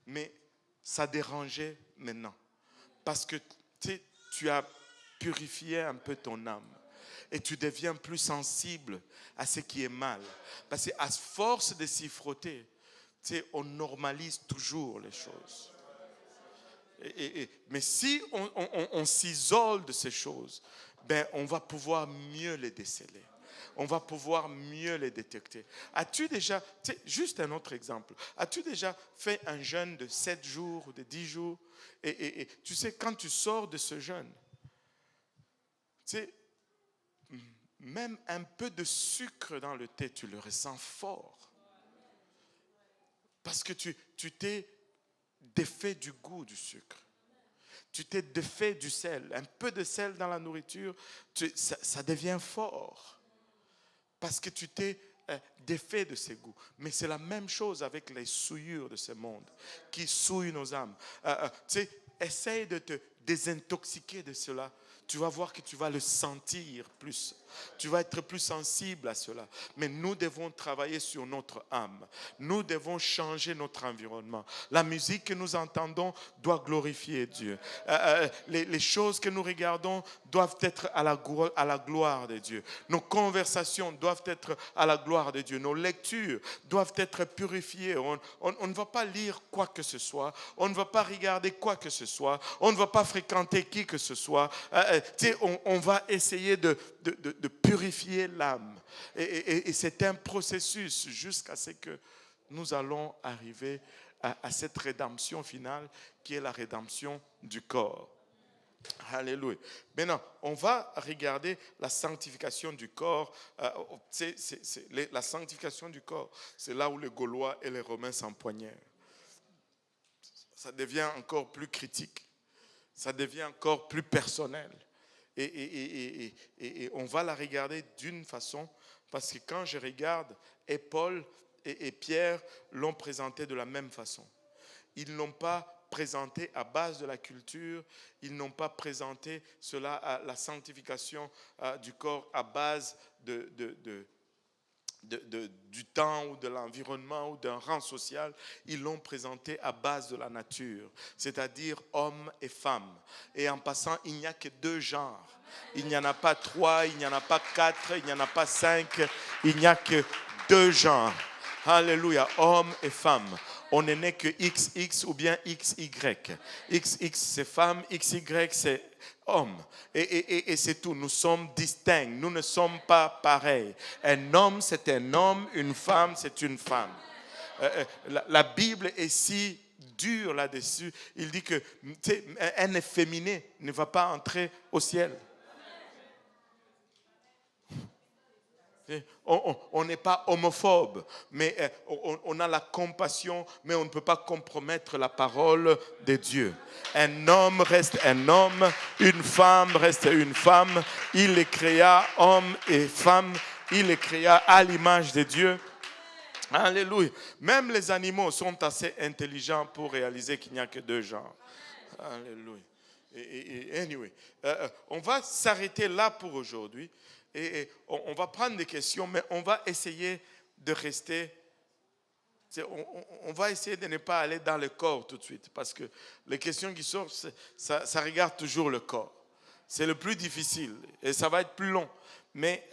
mais ça dérangeait maintenant. Parce que tu as purifié un peu ton âme. Et tu deviens plus sensible à ce qui est mal. Parce qu'à force de s'y frotter, on normalise toujours les choses. Mais si on s'isole de ces choses, ben on va pouvoir mieux les déceler. On va pouvoir mieux les détecter. As-tu déjà, juste un autre exemple, as-tu déjà fait un jeûne de 7 jours ou de 10 jours? Et tu sais, quand tu sors de ce jeûne, même un peu de sucre dans le thé, tu le ressens fort. Parce que tu t'es défait du goût du sucre. Tu t'es défait du sel. Un peu de sel dans la nourriture, ça devient fort. Parce que tu t'es défait de ces goûts. Mais c'est la même chose avec les souillures de ce monde qui souillent nos âmes. Essaye de te désintoxiquer de cela. Tu vas voir que tu vas le sentir plus. Tu vas être plus sensible à cela. Mais nous devons travailler sur notre âme. Nous devons changer notre environnement. La musique que nous entendons doit glorifier Dieu. Les choses que nous regardons doivent être à la gloire de Dieu. Nos conversations doivent être à la gloire de Dieu. Nos lectures doivent être purifiées. On ne va pas lire quoi que ce soit. On ne va pas regarder quoi que ce soit. On ne va pas fréquenter qui que ce soit. On va essayer de purifier l'âme. Et c'est un processus jusqu'à ce que nous allons arriver à cette rédemption finale qui est la rédemption du corps. Alléluia. Maintenant, on va regarder la sanctification du corps. La sanctification du corps, c'est là où les Gaulois et les Romains s'empoignèrent. Ça devient encore plus critique. Ça devient encore plus personnel. Et on va la regarder d'une façon, parce que quand je regarde, et Paul et Pierre l'ont présenté de la même façon. Ils n'ont pas présenté à base de la culture, ils n'ont pas présenté cela à la sanctification du corps à base du temps ou de l'environnement ou d'un rang social, ils l'ont présenté à base de la nature, c'est-à-dire homme et femme. Et en passant, il n'y a que 2 genres. Il n'y en a pas 3, il n'y en a pas 4, il n'y en a pas 5, il n'y a que 2 genres. Alléluia, homme et femme. On n'est né que XX ou bien XY. XX c'est femme, XY c'est homme. Et c'est tout. Nous sommes distincts. Nous ne sommes pas pareils. Un homme, c'est un homme. Une femme, c'est une femme. La Bible est si dure là-dessus. Il dit que un efféminé ne va pas entrer au ciel. On n'est pas homophobe, mais on a la compassion, mais on ne peut pas compromettre la parole de Dieu. Un homme reste un homme, une femme reste une femme. Il les créa, hommes et femmes, il les créa à l'image de Dieu. Alléluia. Même les animaux sont assez intelligents pour réaliser qu'il n'y a que 2 genres. Alléluia. Anyway, on va s'arrêter là pour aujourd'hui. Et on va prendre des questions, mais on va essayer de rester, on va essayer de ne pas aller dans le corps tout de suite, parce que les questions qui sortent, ça regarde toujours le corps. C'est le plus difficile et ça va être plus long. Mais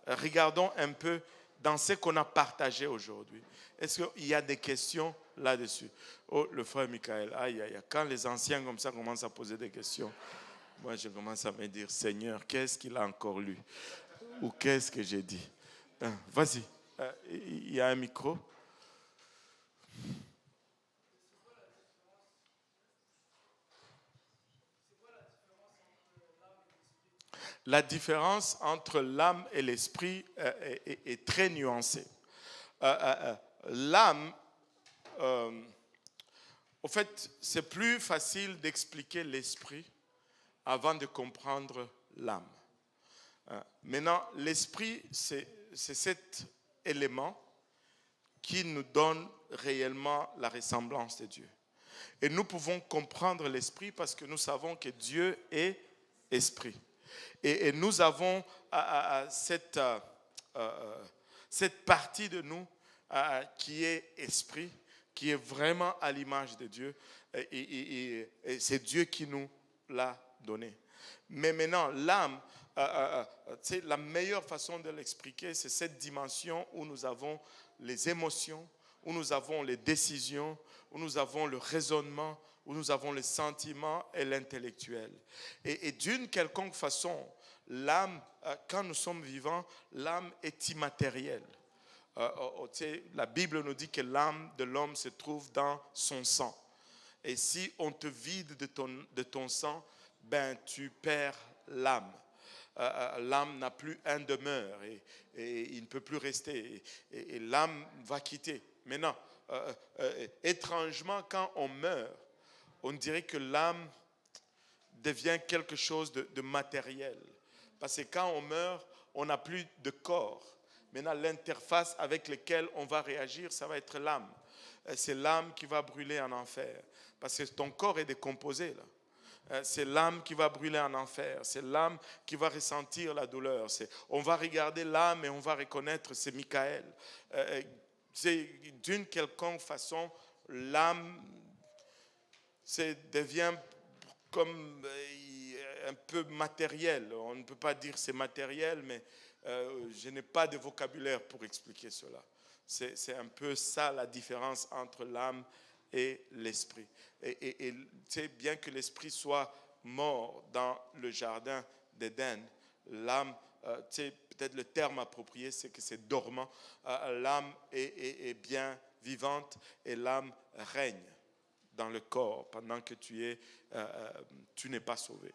regardons un peu dans ce qu'on a partagé aujourd'hui. Est-ce qu'il y a des questions là-dessus? Oh, le frère Michael, aïe, aïe, quand les anciens comme ça commencent à poser des questions, moi, je commence à me dire, Seigneur, qu'est-ce qu'il a encore lu? Ou qu'est-ce que j'ai dit? Vas-y, il y a un micro. La différence entre l'âme et l'esprit est très nuancée. L'âme, au fait, c'est plus facile d'expliquer l'esprit avant de comprendre l'âme. Maintenant, l'esprit, c'est cet élément qui nous donne réellement la ressemblance de Dieu. Et nous pouvons comprendre l'esprit parce que nous savons que Dieu est esprit. Et nous avons cette partie de nous qui est esprit, qui est vraiment à l'image de Dieu. Et c'est Dieu qui nous l'a donné. Mais maintenant, l'âme, la meilleure façon de l'expliquer, c'est cette dimension où nous avons les émotions, où nous avons les décisions, où nous avons le raisonnement, où nous avons les sentiments et l'intellectuel. Et d'une quelconque façon, l'âme, quand nous sommes vivants, l'âme est immatérielle. La Bible nous dit que l'âme de l'homme se trouve dans son sang. Et si on te vide de ton sang, ben tu perds l'âme. L'âme n'a plus un demeure et il ne peut plus rester. Et l'âme va quitter. Maintenant, étrangement, quand on meurt, on dirait que l'âme devient quelque chose de matériel. Parce que quand on meurt, on n'a plus de corps. Maintenant, l'interface avec laquelle on va réagir, ça va être l'âme. C'est l'âme qui va brûler en enfer. Parce que ton corps est décomposé là. C'est l'âme qui va brûler en enfer. C'est l'âme qui va ressentir la douleur. On va regarder l'âme et on va reconnaître c'est Michael. D'une quelconque façon, l'âme devient comme un peu matériel. On ne peut pas dire c'est matériel, mais je n'ai pas de vocabulaire pour expliquer cela. C'est un peu ça la différence entre l'âme et l'esprit. Et bien que l'esprit soit mort dans le jardin d'Éden, l'âme, peut-être le terme approprié, c'est que c'est dormant. L'âme est bien vivante et l'âme règne dans le corps pendant que tu n'es pas sauvé.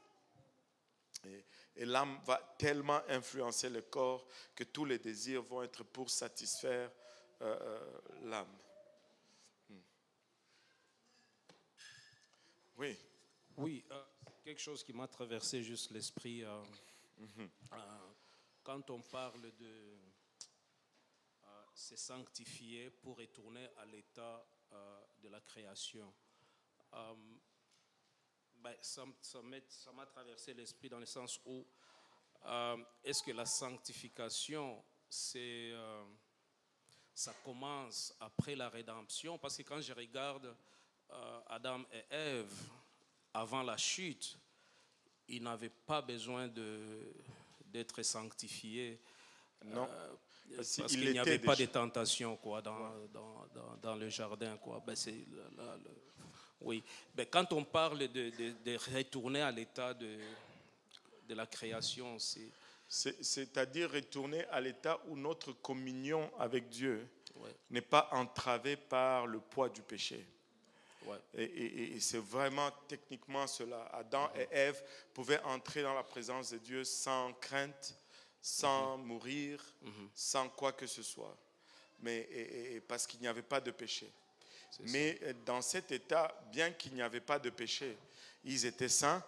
Et l'âme va tellement influencer le corps que tous les désirs vont être pour satisfaire l'âme. Oui. Oui, quelque chose qui m'a traversé juste l'esprit. Quand on parle de se sanctifier pour retourner à l'état de la création, Ça m'a traversé l'esprit dans le sens où est-ce que la sanctification, ça commence après la rédemption? Parce que quand je regarde Adam et Ève, avant la chute, ils n'avaient pas besoin d'être sanctifiés. Non. Parce qu'il n'y avait pas de tentation quoi, dans le jardin. Quoi. Oui. Mais quand on parle de retourner à l'état de la création, c'est-à-dire retourner à l'état où notre communion avec Dieu ouais. n'est pas entravée par le poids du péché. Ouais. Et c'est vraiment techniquement cela. Adam et Ève pouvaient entrer dans la présence de Dieu sans crainte, sans mourir, sans quoi que ce soit. Mais parce qu'il n'y avait pas de péché. Mais dans cet état, bien qu'il n'y avait pas de péché, ils étaient saints,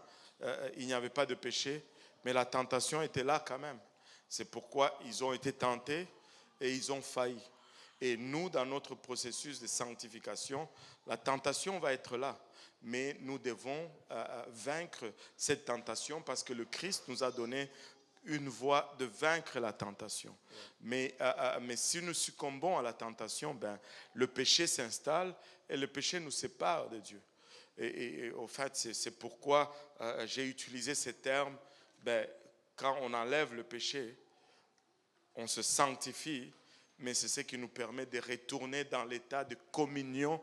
il n'y avait pas de péché, mais la tentation était là quand même. C'est pourquoi ils ont été tentés et ils ont failli. Et nous, dans notre processus de sanctification, la tentation va être là. Mais nous devons vaincre cette tentation parce que le Christ nous a donné une voie de vaincre la tentation. Mais si nous succombons à la tentation, le péché s'installe et le péché nous sépare de Dieu. Et au fait, c'est pourquoi j'ai utilisé ces termes. Quand on enlève le péché, on se sanctifie, mais c'est ce qui nous permet de retourner dans l'état de communion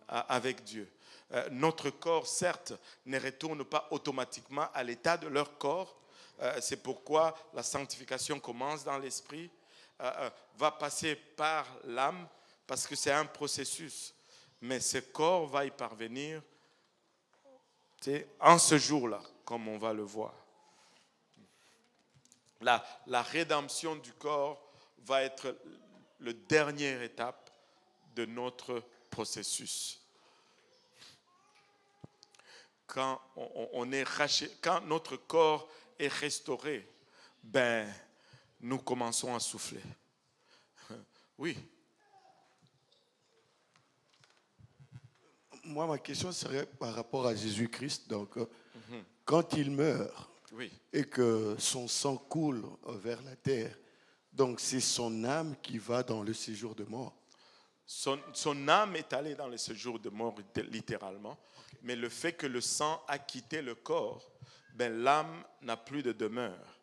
avec Dieu. Notre corps, certes, ne retourne pas automatiquement à l'état de leur corps. C'est pourquoi la sanctification commence dans l'esprit, va passer par l'âme, parce que c'est un processus. Mais ce corps va y parvenir en ce jour-là, comme on va le voir. La rédemption du corps va être la dernière étape de notre processus. Quand quand notre corps est restauré, nous commençons à souffler. Oui. Moi, ma question serait par rapport à Jésus-Christ. Donc, quand il meurt et que son sang coule vers la terre, donc c'est son âme qui va dans le séjour de mort. Son âme est allée dans le séjour de mort, littéralement. Okay. Mais le fait que le sang a quitté le corps, l'âme n'a plus de demeure.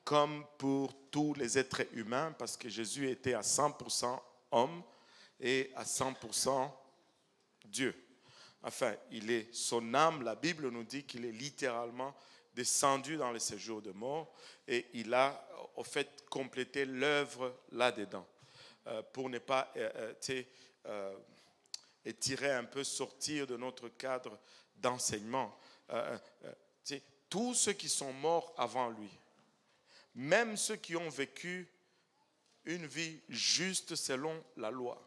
Comme pour tous les êtres humains, parce que Jésus était à 100% homme et à 100% Dieu. Enfin, son âme, la Bible nous dit qu'il est littéralement descendu dans le séjour de mort et il a, au fait, complété l'œuvre là-dedans. Pour ne pas étirer un peu, sortir de notre cadre d'enseignement. Tous ceux qui sont morts avant lui, même ceux qui ont vécu une vie juste selon la loi,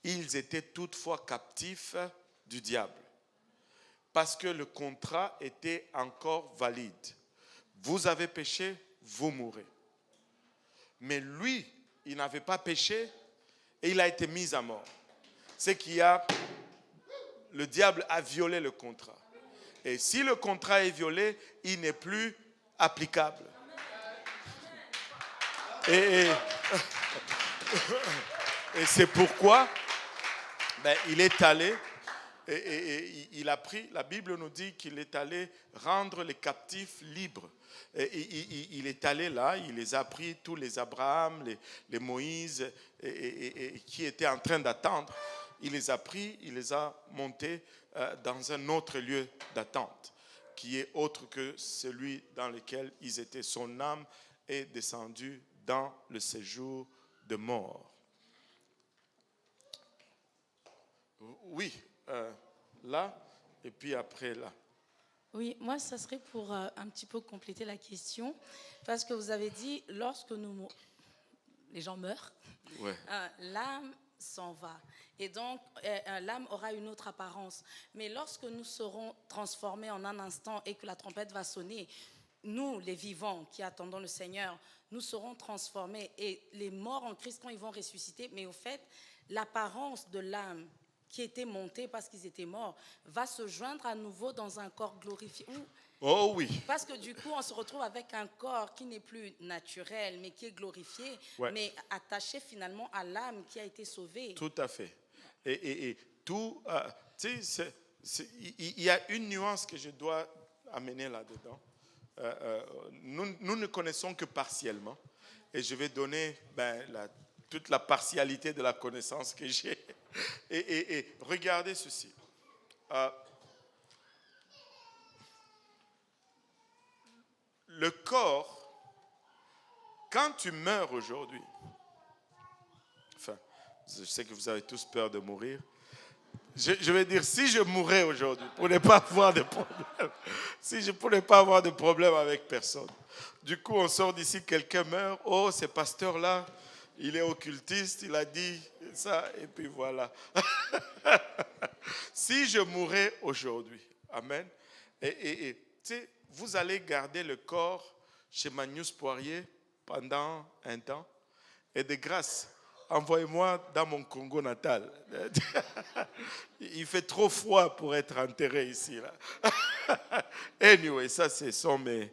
ils étaient toutefois captifs du diable. Parce que le contrat était encore valide. Vous avez péché, vous mourrez. Mais lui, il n'avait pas péché et il a été mis à mort. C'est le diable a violé le contrat. Et si le contrat est violé, il n'est plus applicable. Et c'est pourquoi il est allé et il a pris, la Bible nous dit qu'il est allé rendre les captifs libres. Il est allé là, il les a pris, tous les Abraham, les Moïse, qui étaient en train d'attendre. Il les a pris, il les a montés dans un autre lieu d'attente, qui est autre que celui dans lequel ils étaient. Son âme est descendue dans le séjour de mort. Oui, là, et puis après là. Oui, moi, ça serait pour un petit peu compléter la question, parce que vous avez dit, lorsque les gens meurent, l'âme s'en va. Et donc, l'âme aura une autre apparence. Mais lorsque nous serons transformés en un instant et que la trompette va sonner, nous, les vivants qui attendons le Seigneur, nous serons transformés. Et les morts en Christ, quand ils vont ressusciter, mais au fait, l'apparence de l'âme qui était monté parce qu'ils étaient morts va se joindre à nouveau dans un corps glorifié. Oh oui. Parce que du coup, on se retrouve avec un corps qui n'est plus naturel, mais qui est glorifié, mais attaché finalement à l'âme qui a été sauvée. Tout à fait. Et tout, tu sais, il y a une nuance que je dois amener là-dedans. Nous ne connaissons que partiellement. Et je vais donner toute la partialité de la connaissance que j'ai. Et regardez ceci. Le corps, quand tu meurs aujourd'hui, enfin, je sais que vous avez tous peur de mourir. Je vais dire, si je mourais aujourd'hui, pour ne pas avoir de problème, si je ne pourrais pas avoir de problème avec personne, du coup, on sort d'ici, quelqu'un meurt, oh, ce pasteur-là, il est occultiste, il a dit ça, et puis voilà. Si je mourais aujourd'hui, amen, et tu sais, vous allez garder le corps chez Magnus Poirier pendant un temps, et de grâce, envoyez-moi dans mon Congo natal. Il fait trop froid pour être enterré ici. Là. Anyway, ça, ce sont mes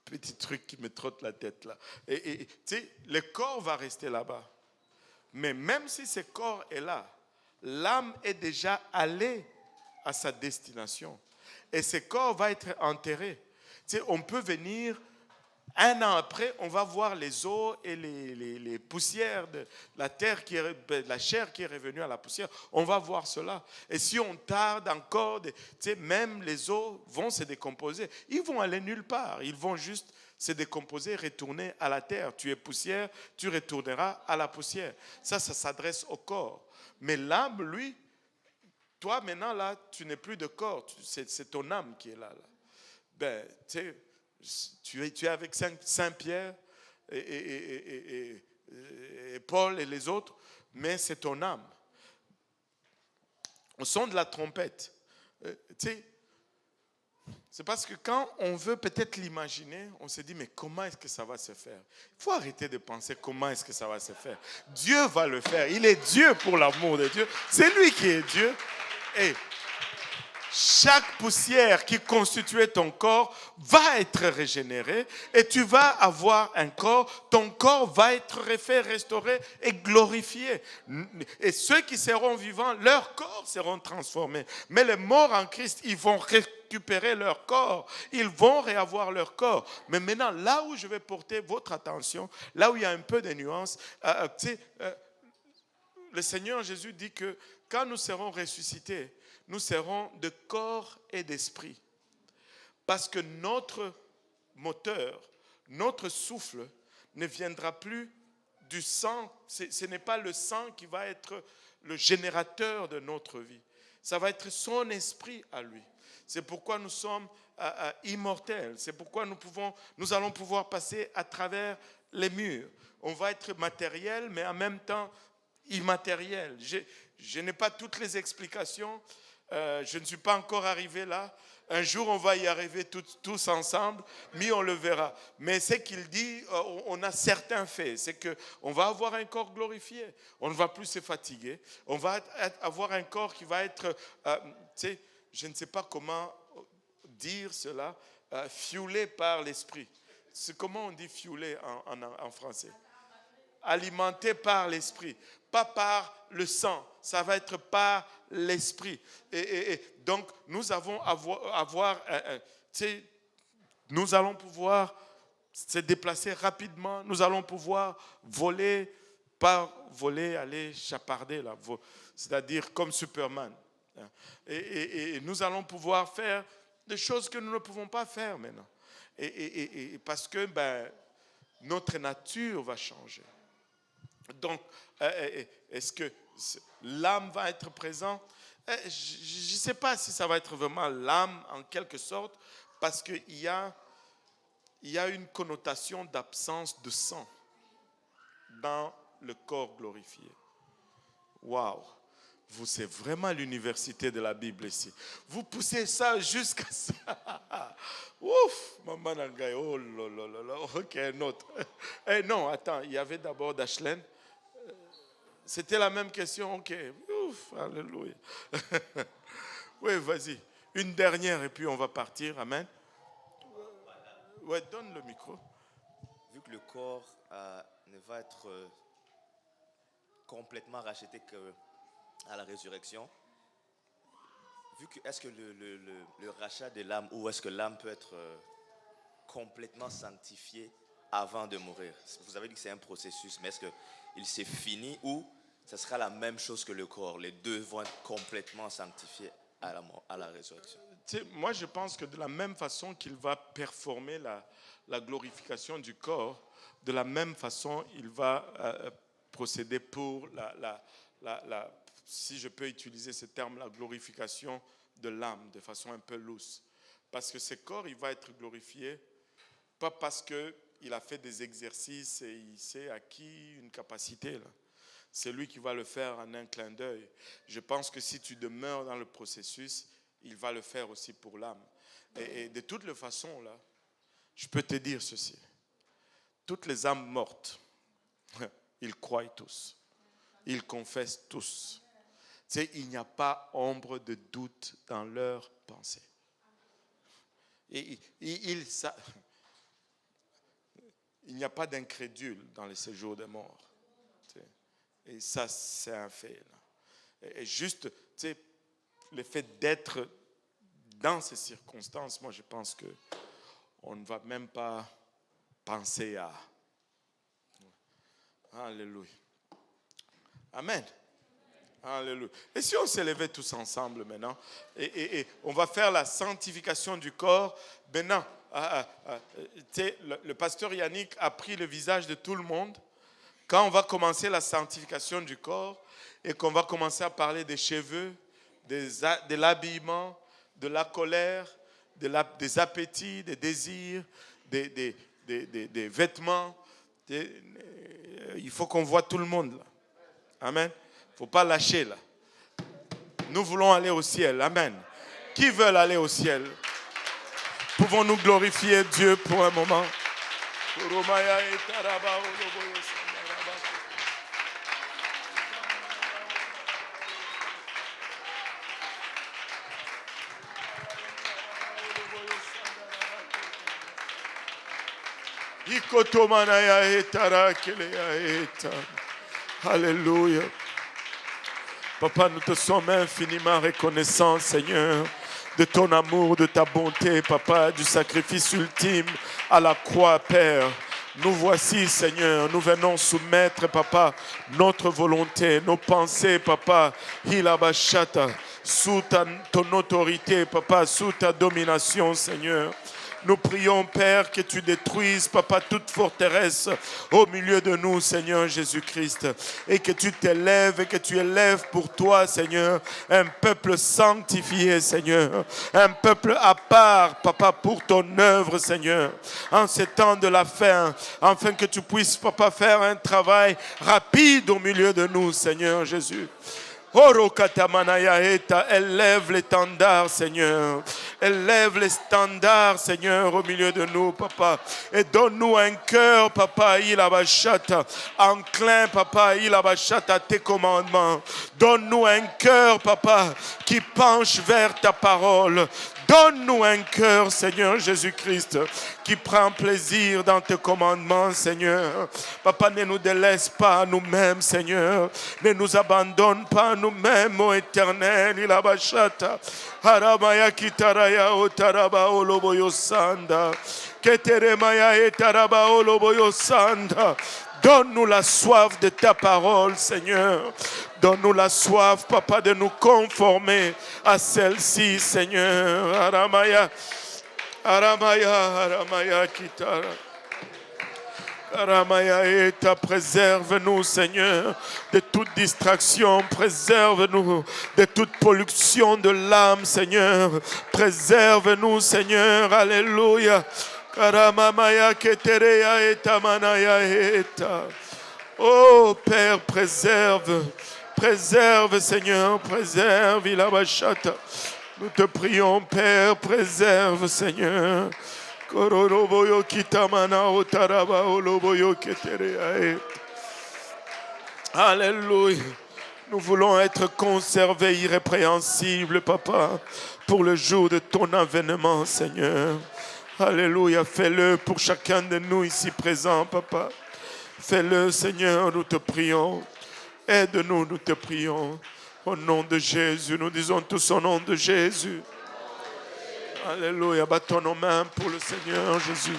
petits trucs qui me trottent la tête là. Et tu sais, le corps va rester là-bas. Mais même si ce corps est là, l'âme est déjà allée à sa destination. Et ce corps va être enterré. Tu sais, on peut venir, un an après, on va voir les os et les poussières de la terre, la chair qui est revenue à la poussière. On va voir cela. Et si on tarde encore, tu sais, même les os vont se décomposer. Ils vont aller nulle part. Ils vont juste se décomposer, retourner à la terre. Tu es poussière, tu retourneras à la poussière. Ça s'adresse au corps. Mais l'âme, lui, toi maintenant là, tu n'es plus de corps. C'est ton âme qui est là. Ben, tu sais, tu es avec Saint-Pierre et Paul et les autres, mais c'est ton âme. Au son de la trompette, tu sais, c'est parce que quand on veut peut-être l'imaginer, on se dit, mais comment est-ce que ça va se faire? Il faut arrêter de penser comment est-ce que ça va se faire. Dieu va le faire. Il est Dieu pour l'amour de Dieu. C'est lui qui est Dieu. Et chaque poussière qui constituait ton corps va être régénérée et tu vas avoir un corps, ton corps va être refait, restauré et glorifié. Et ceux qui seront vivants, leurs corps seront transformés. Mais les morts en Christ, ils vont récupérer leur corps, ils vont réavoir leur corps. Mais maintenant, là où je vais porter votre attention, là où il y a un peu de nuances, le Seigneur Jésus dit que quand nous serons ressuscités, nous serons de corps et d'esprit. Parce que notre moteur, notre souffle ne viendra plus du sang. Ce n'est pas le sang qui va être le générateur de notre vie. Ça va être son esprit à lui. C'est pourquoi nous sommes immortels. C'est pourquoi nous allons pouvoir passer à travers les murs. On va être matériel, mais en même temps immatériel. Je n'ai pas toutes les explications. Je ne suis pas encore arrivé là. Un jour, on va y arriver tous ensemble, mais on le verra. Mais ce qu'il dit, on a certains faits. C'est qu'on va avoir un corps glorifié. On ne va plus se fatiguer. On va avoir un corps qui va être, je ne sais pas comment dire cela, fuelé par l'esprit. C'est comment on dit fuelé en français? Alimenté par l'esprit, pas par le sang, ça va être par l'esprit. Et donc, nous allons pouvoir se déplacer rapidement, nous allons pouvoir voler, aller chaparder, là, c'est-à-dire comme Superman. Et nous allons pouvoir faire des choses que nous ne pouvons pas faire maintenant. Et parce que notre nature va changer. Donc, est-ce que l'âme va être présente? Je ne sais pas si ça va être vraiment l'âme en quelque sorte, parce qu'il y a une connotation d'absence de sang dans le corps glorifié. Waouh! C'est vraiment l'université de la Bible ici. Vous poussez ça jusqu'à ça. Ouf! Maman Nangaï, oh là là là là. Ok, un autre. Non, attends, il y avait d'abord Dashlane. C'était la même question, ok. Ouf, alléluia. Oui, vas-y. Une dernière et puis on va partir. Amen. Ouais, donne le micro. Vu que le corps ne va être complètement racheté qu'à la résurrection, est-ce que le rachat de l'âme, ou est-ce que l'âme peut être complètement sanctifiée avant de mourir? Vous avez dit que c'est un processus, mais est-ce qu'il s'est fini ou ce sera la même chose que le corps? Les deux vont être complètement sanctifiés à la résurrection. Moi, je pense que de la même façon qu'il va performer la glorification du corps, de la même façon, il va procéder pour si je peux utiliser ce terme, la glorification de l'âme, de façon un peu loose. Parce que ce corps, il va être glorifié, pas parce qu'il a fait des exercices et il s'est acquis une capacité, là. C'est lui qui va le faire en un clin d'œil. Je pense que si tu demeures dans le processus, il va le faire aussi pour l'âme. Et de toutes les façons, là, je peux te dire ceci. Toutes les âmes mortes, ils croient tous. Ils confessent tous. Tu sais, il n'y a pas ombre de doute dans leurs pensées. Et il n'y a pas d'incrédule dans le séjour des morts. Et ça, c'est un fait. Là. Et juste, tu sais, le fait d'être dans ces circonstances, moi, je pense qu'on ne va même pas penser à... Alléluia. Amen. Alléluia. Et si on s'élevait tous ensemble maintenant, et on va faire la sanctification du corps, maintenant, le pasteur Yannick a pris le visage de tout le monde. Quand on va commencer la sanctification du corps et qu'on va commencer à parler des cheveux, de l'habillement, de la colère, des appétits, des désirs, des vêtements, il faut qu'on voit tout le monde là. Amen. Il ne faut pas lâcher là. Nous voulons aller au ciel. Amen. Qui veut aller au ciel? Pouvons-nous glorifier Dieu pour un moment? Alléluia. Papa, nous te sommes infiniment reconnaissants, Seigneur, de ton amour, de ta bonté, Papa, du sacrifice ultime à la croix, Père. Nous voici, Seigneur, nous venons soumettre, Papa, notre volonté, nos pensées, Papa, Hilabashata, sous ton autorité, Papa, sous ta domination, Seigneur. Nous prions, Père, que tu détruises, Papa, toute forteresse au milieu de nous, Seigneur Jésus-Christ. Et que tu t'élèves et que tu élèves pour toi, Seigneur, un peuple sanctifié, Seigneur. Un peuple à part, Papa, pour ton œuvre, Seigneur. En ces temps de la fin, afin que tu puisses, Papa, faire un travail rapide au milieu de nous, Seigneur Jésus. Élève l'étendard, Seigneur. Élève les standards, Seigneur, au milieu de nous, Papa. Et donne-nous un cœur, Papa, Ilabashata, enclin, Papa, Ilabashata, à tes commandements. Donne-nous un cœur, Papa, qui penche vers ta parole. Donne-nous un cœur, Seigneur Jésus-Christ, qui prend plaisir dans tes commandements, Seigneur. Papa, ne nous délaisse pas à nous-mêmes, Seigneur. Ne nous abandonne pas à nous-mêmes, ô Éternel. Ilabashata. Haramaya kitaraya otaraba oloboyo sanda. Keteremaya etaraba oloboyo sanda. Donne-nous la soif de ta parole, Seigneur. Donne-nous la soif, Papa, de nous conformer à celle-ci, Seigneur. Aramaya, Aramaya, Aramaya, Kitara. Aramaya, Eta, préserve-nous, Seigneur, de toute distraction. Préserve-nous de toute pollution de l'âme, Seigneur. Préserve-nous, Seigneur. Alléluia. Karamamaya ketereya eta manaya eta. Oh Père, préserve, préserve Seigneur, préserve Ilabashata. Nous te prions Père, préserve Seigneur. Kororoboyo kitamana otaraba oloboyo ketereya eta. Alléluia. Nous voulons être conservés irrépréhensibles, Papa, pour le jour de ton avènement, Seigneur. Alléluia, fais-le pour chacun de nous ici présents, Papa. Fais-le, Seigneur, nous te prions. Aide-nous, nous te prions. Au nom de Jésus, nous disons tous au nom de Jésus. Alléluia, battons nos mains pour le Seigneur Jésus.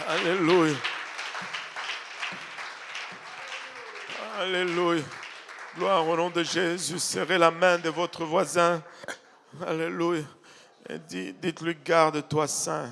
Alléluia. Alléluia. Gloire au nom de Jésus. Serrez la main de votre voisin. Alléluia. Et dites-lui, garde-toi saint.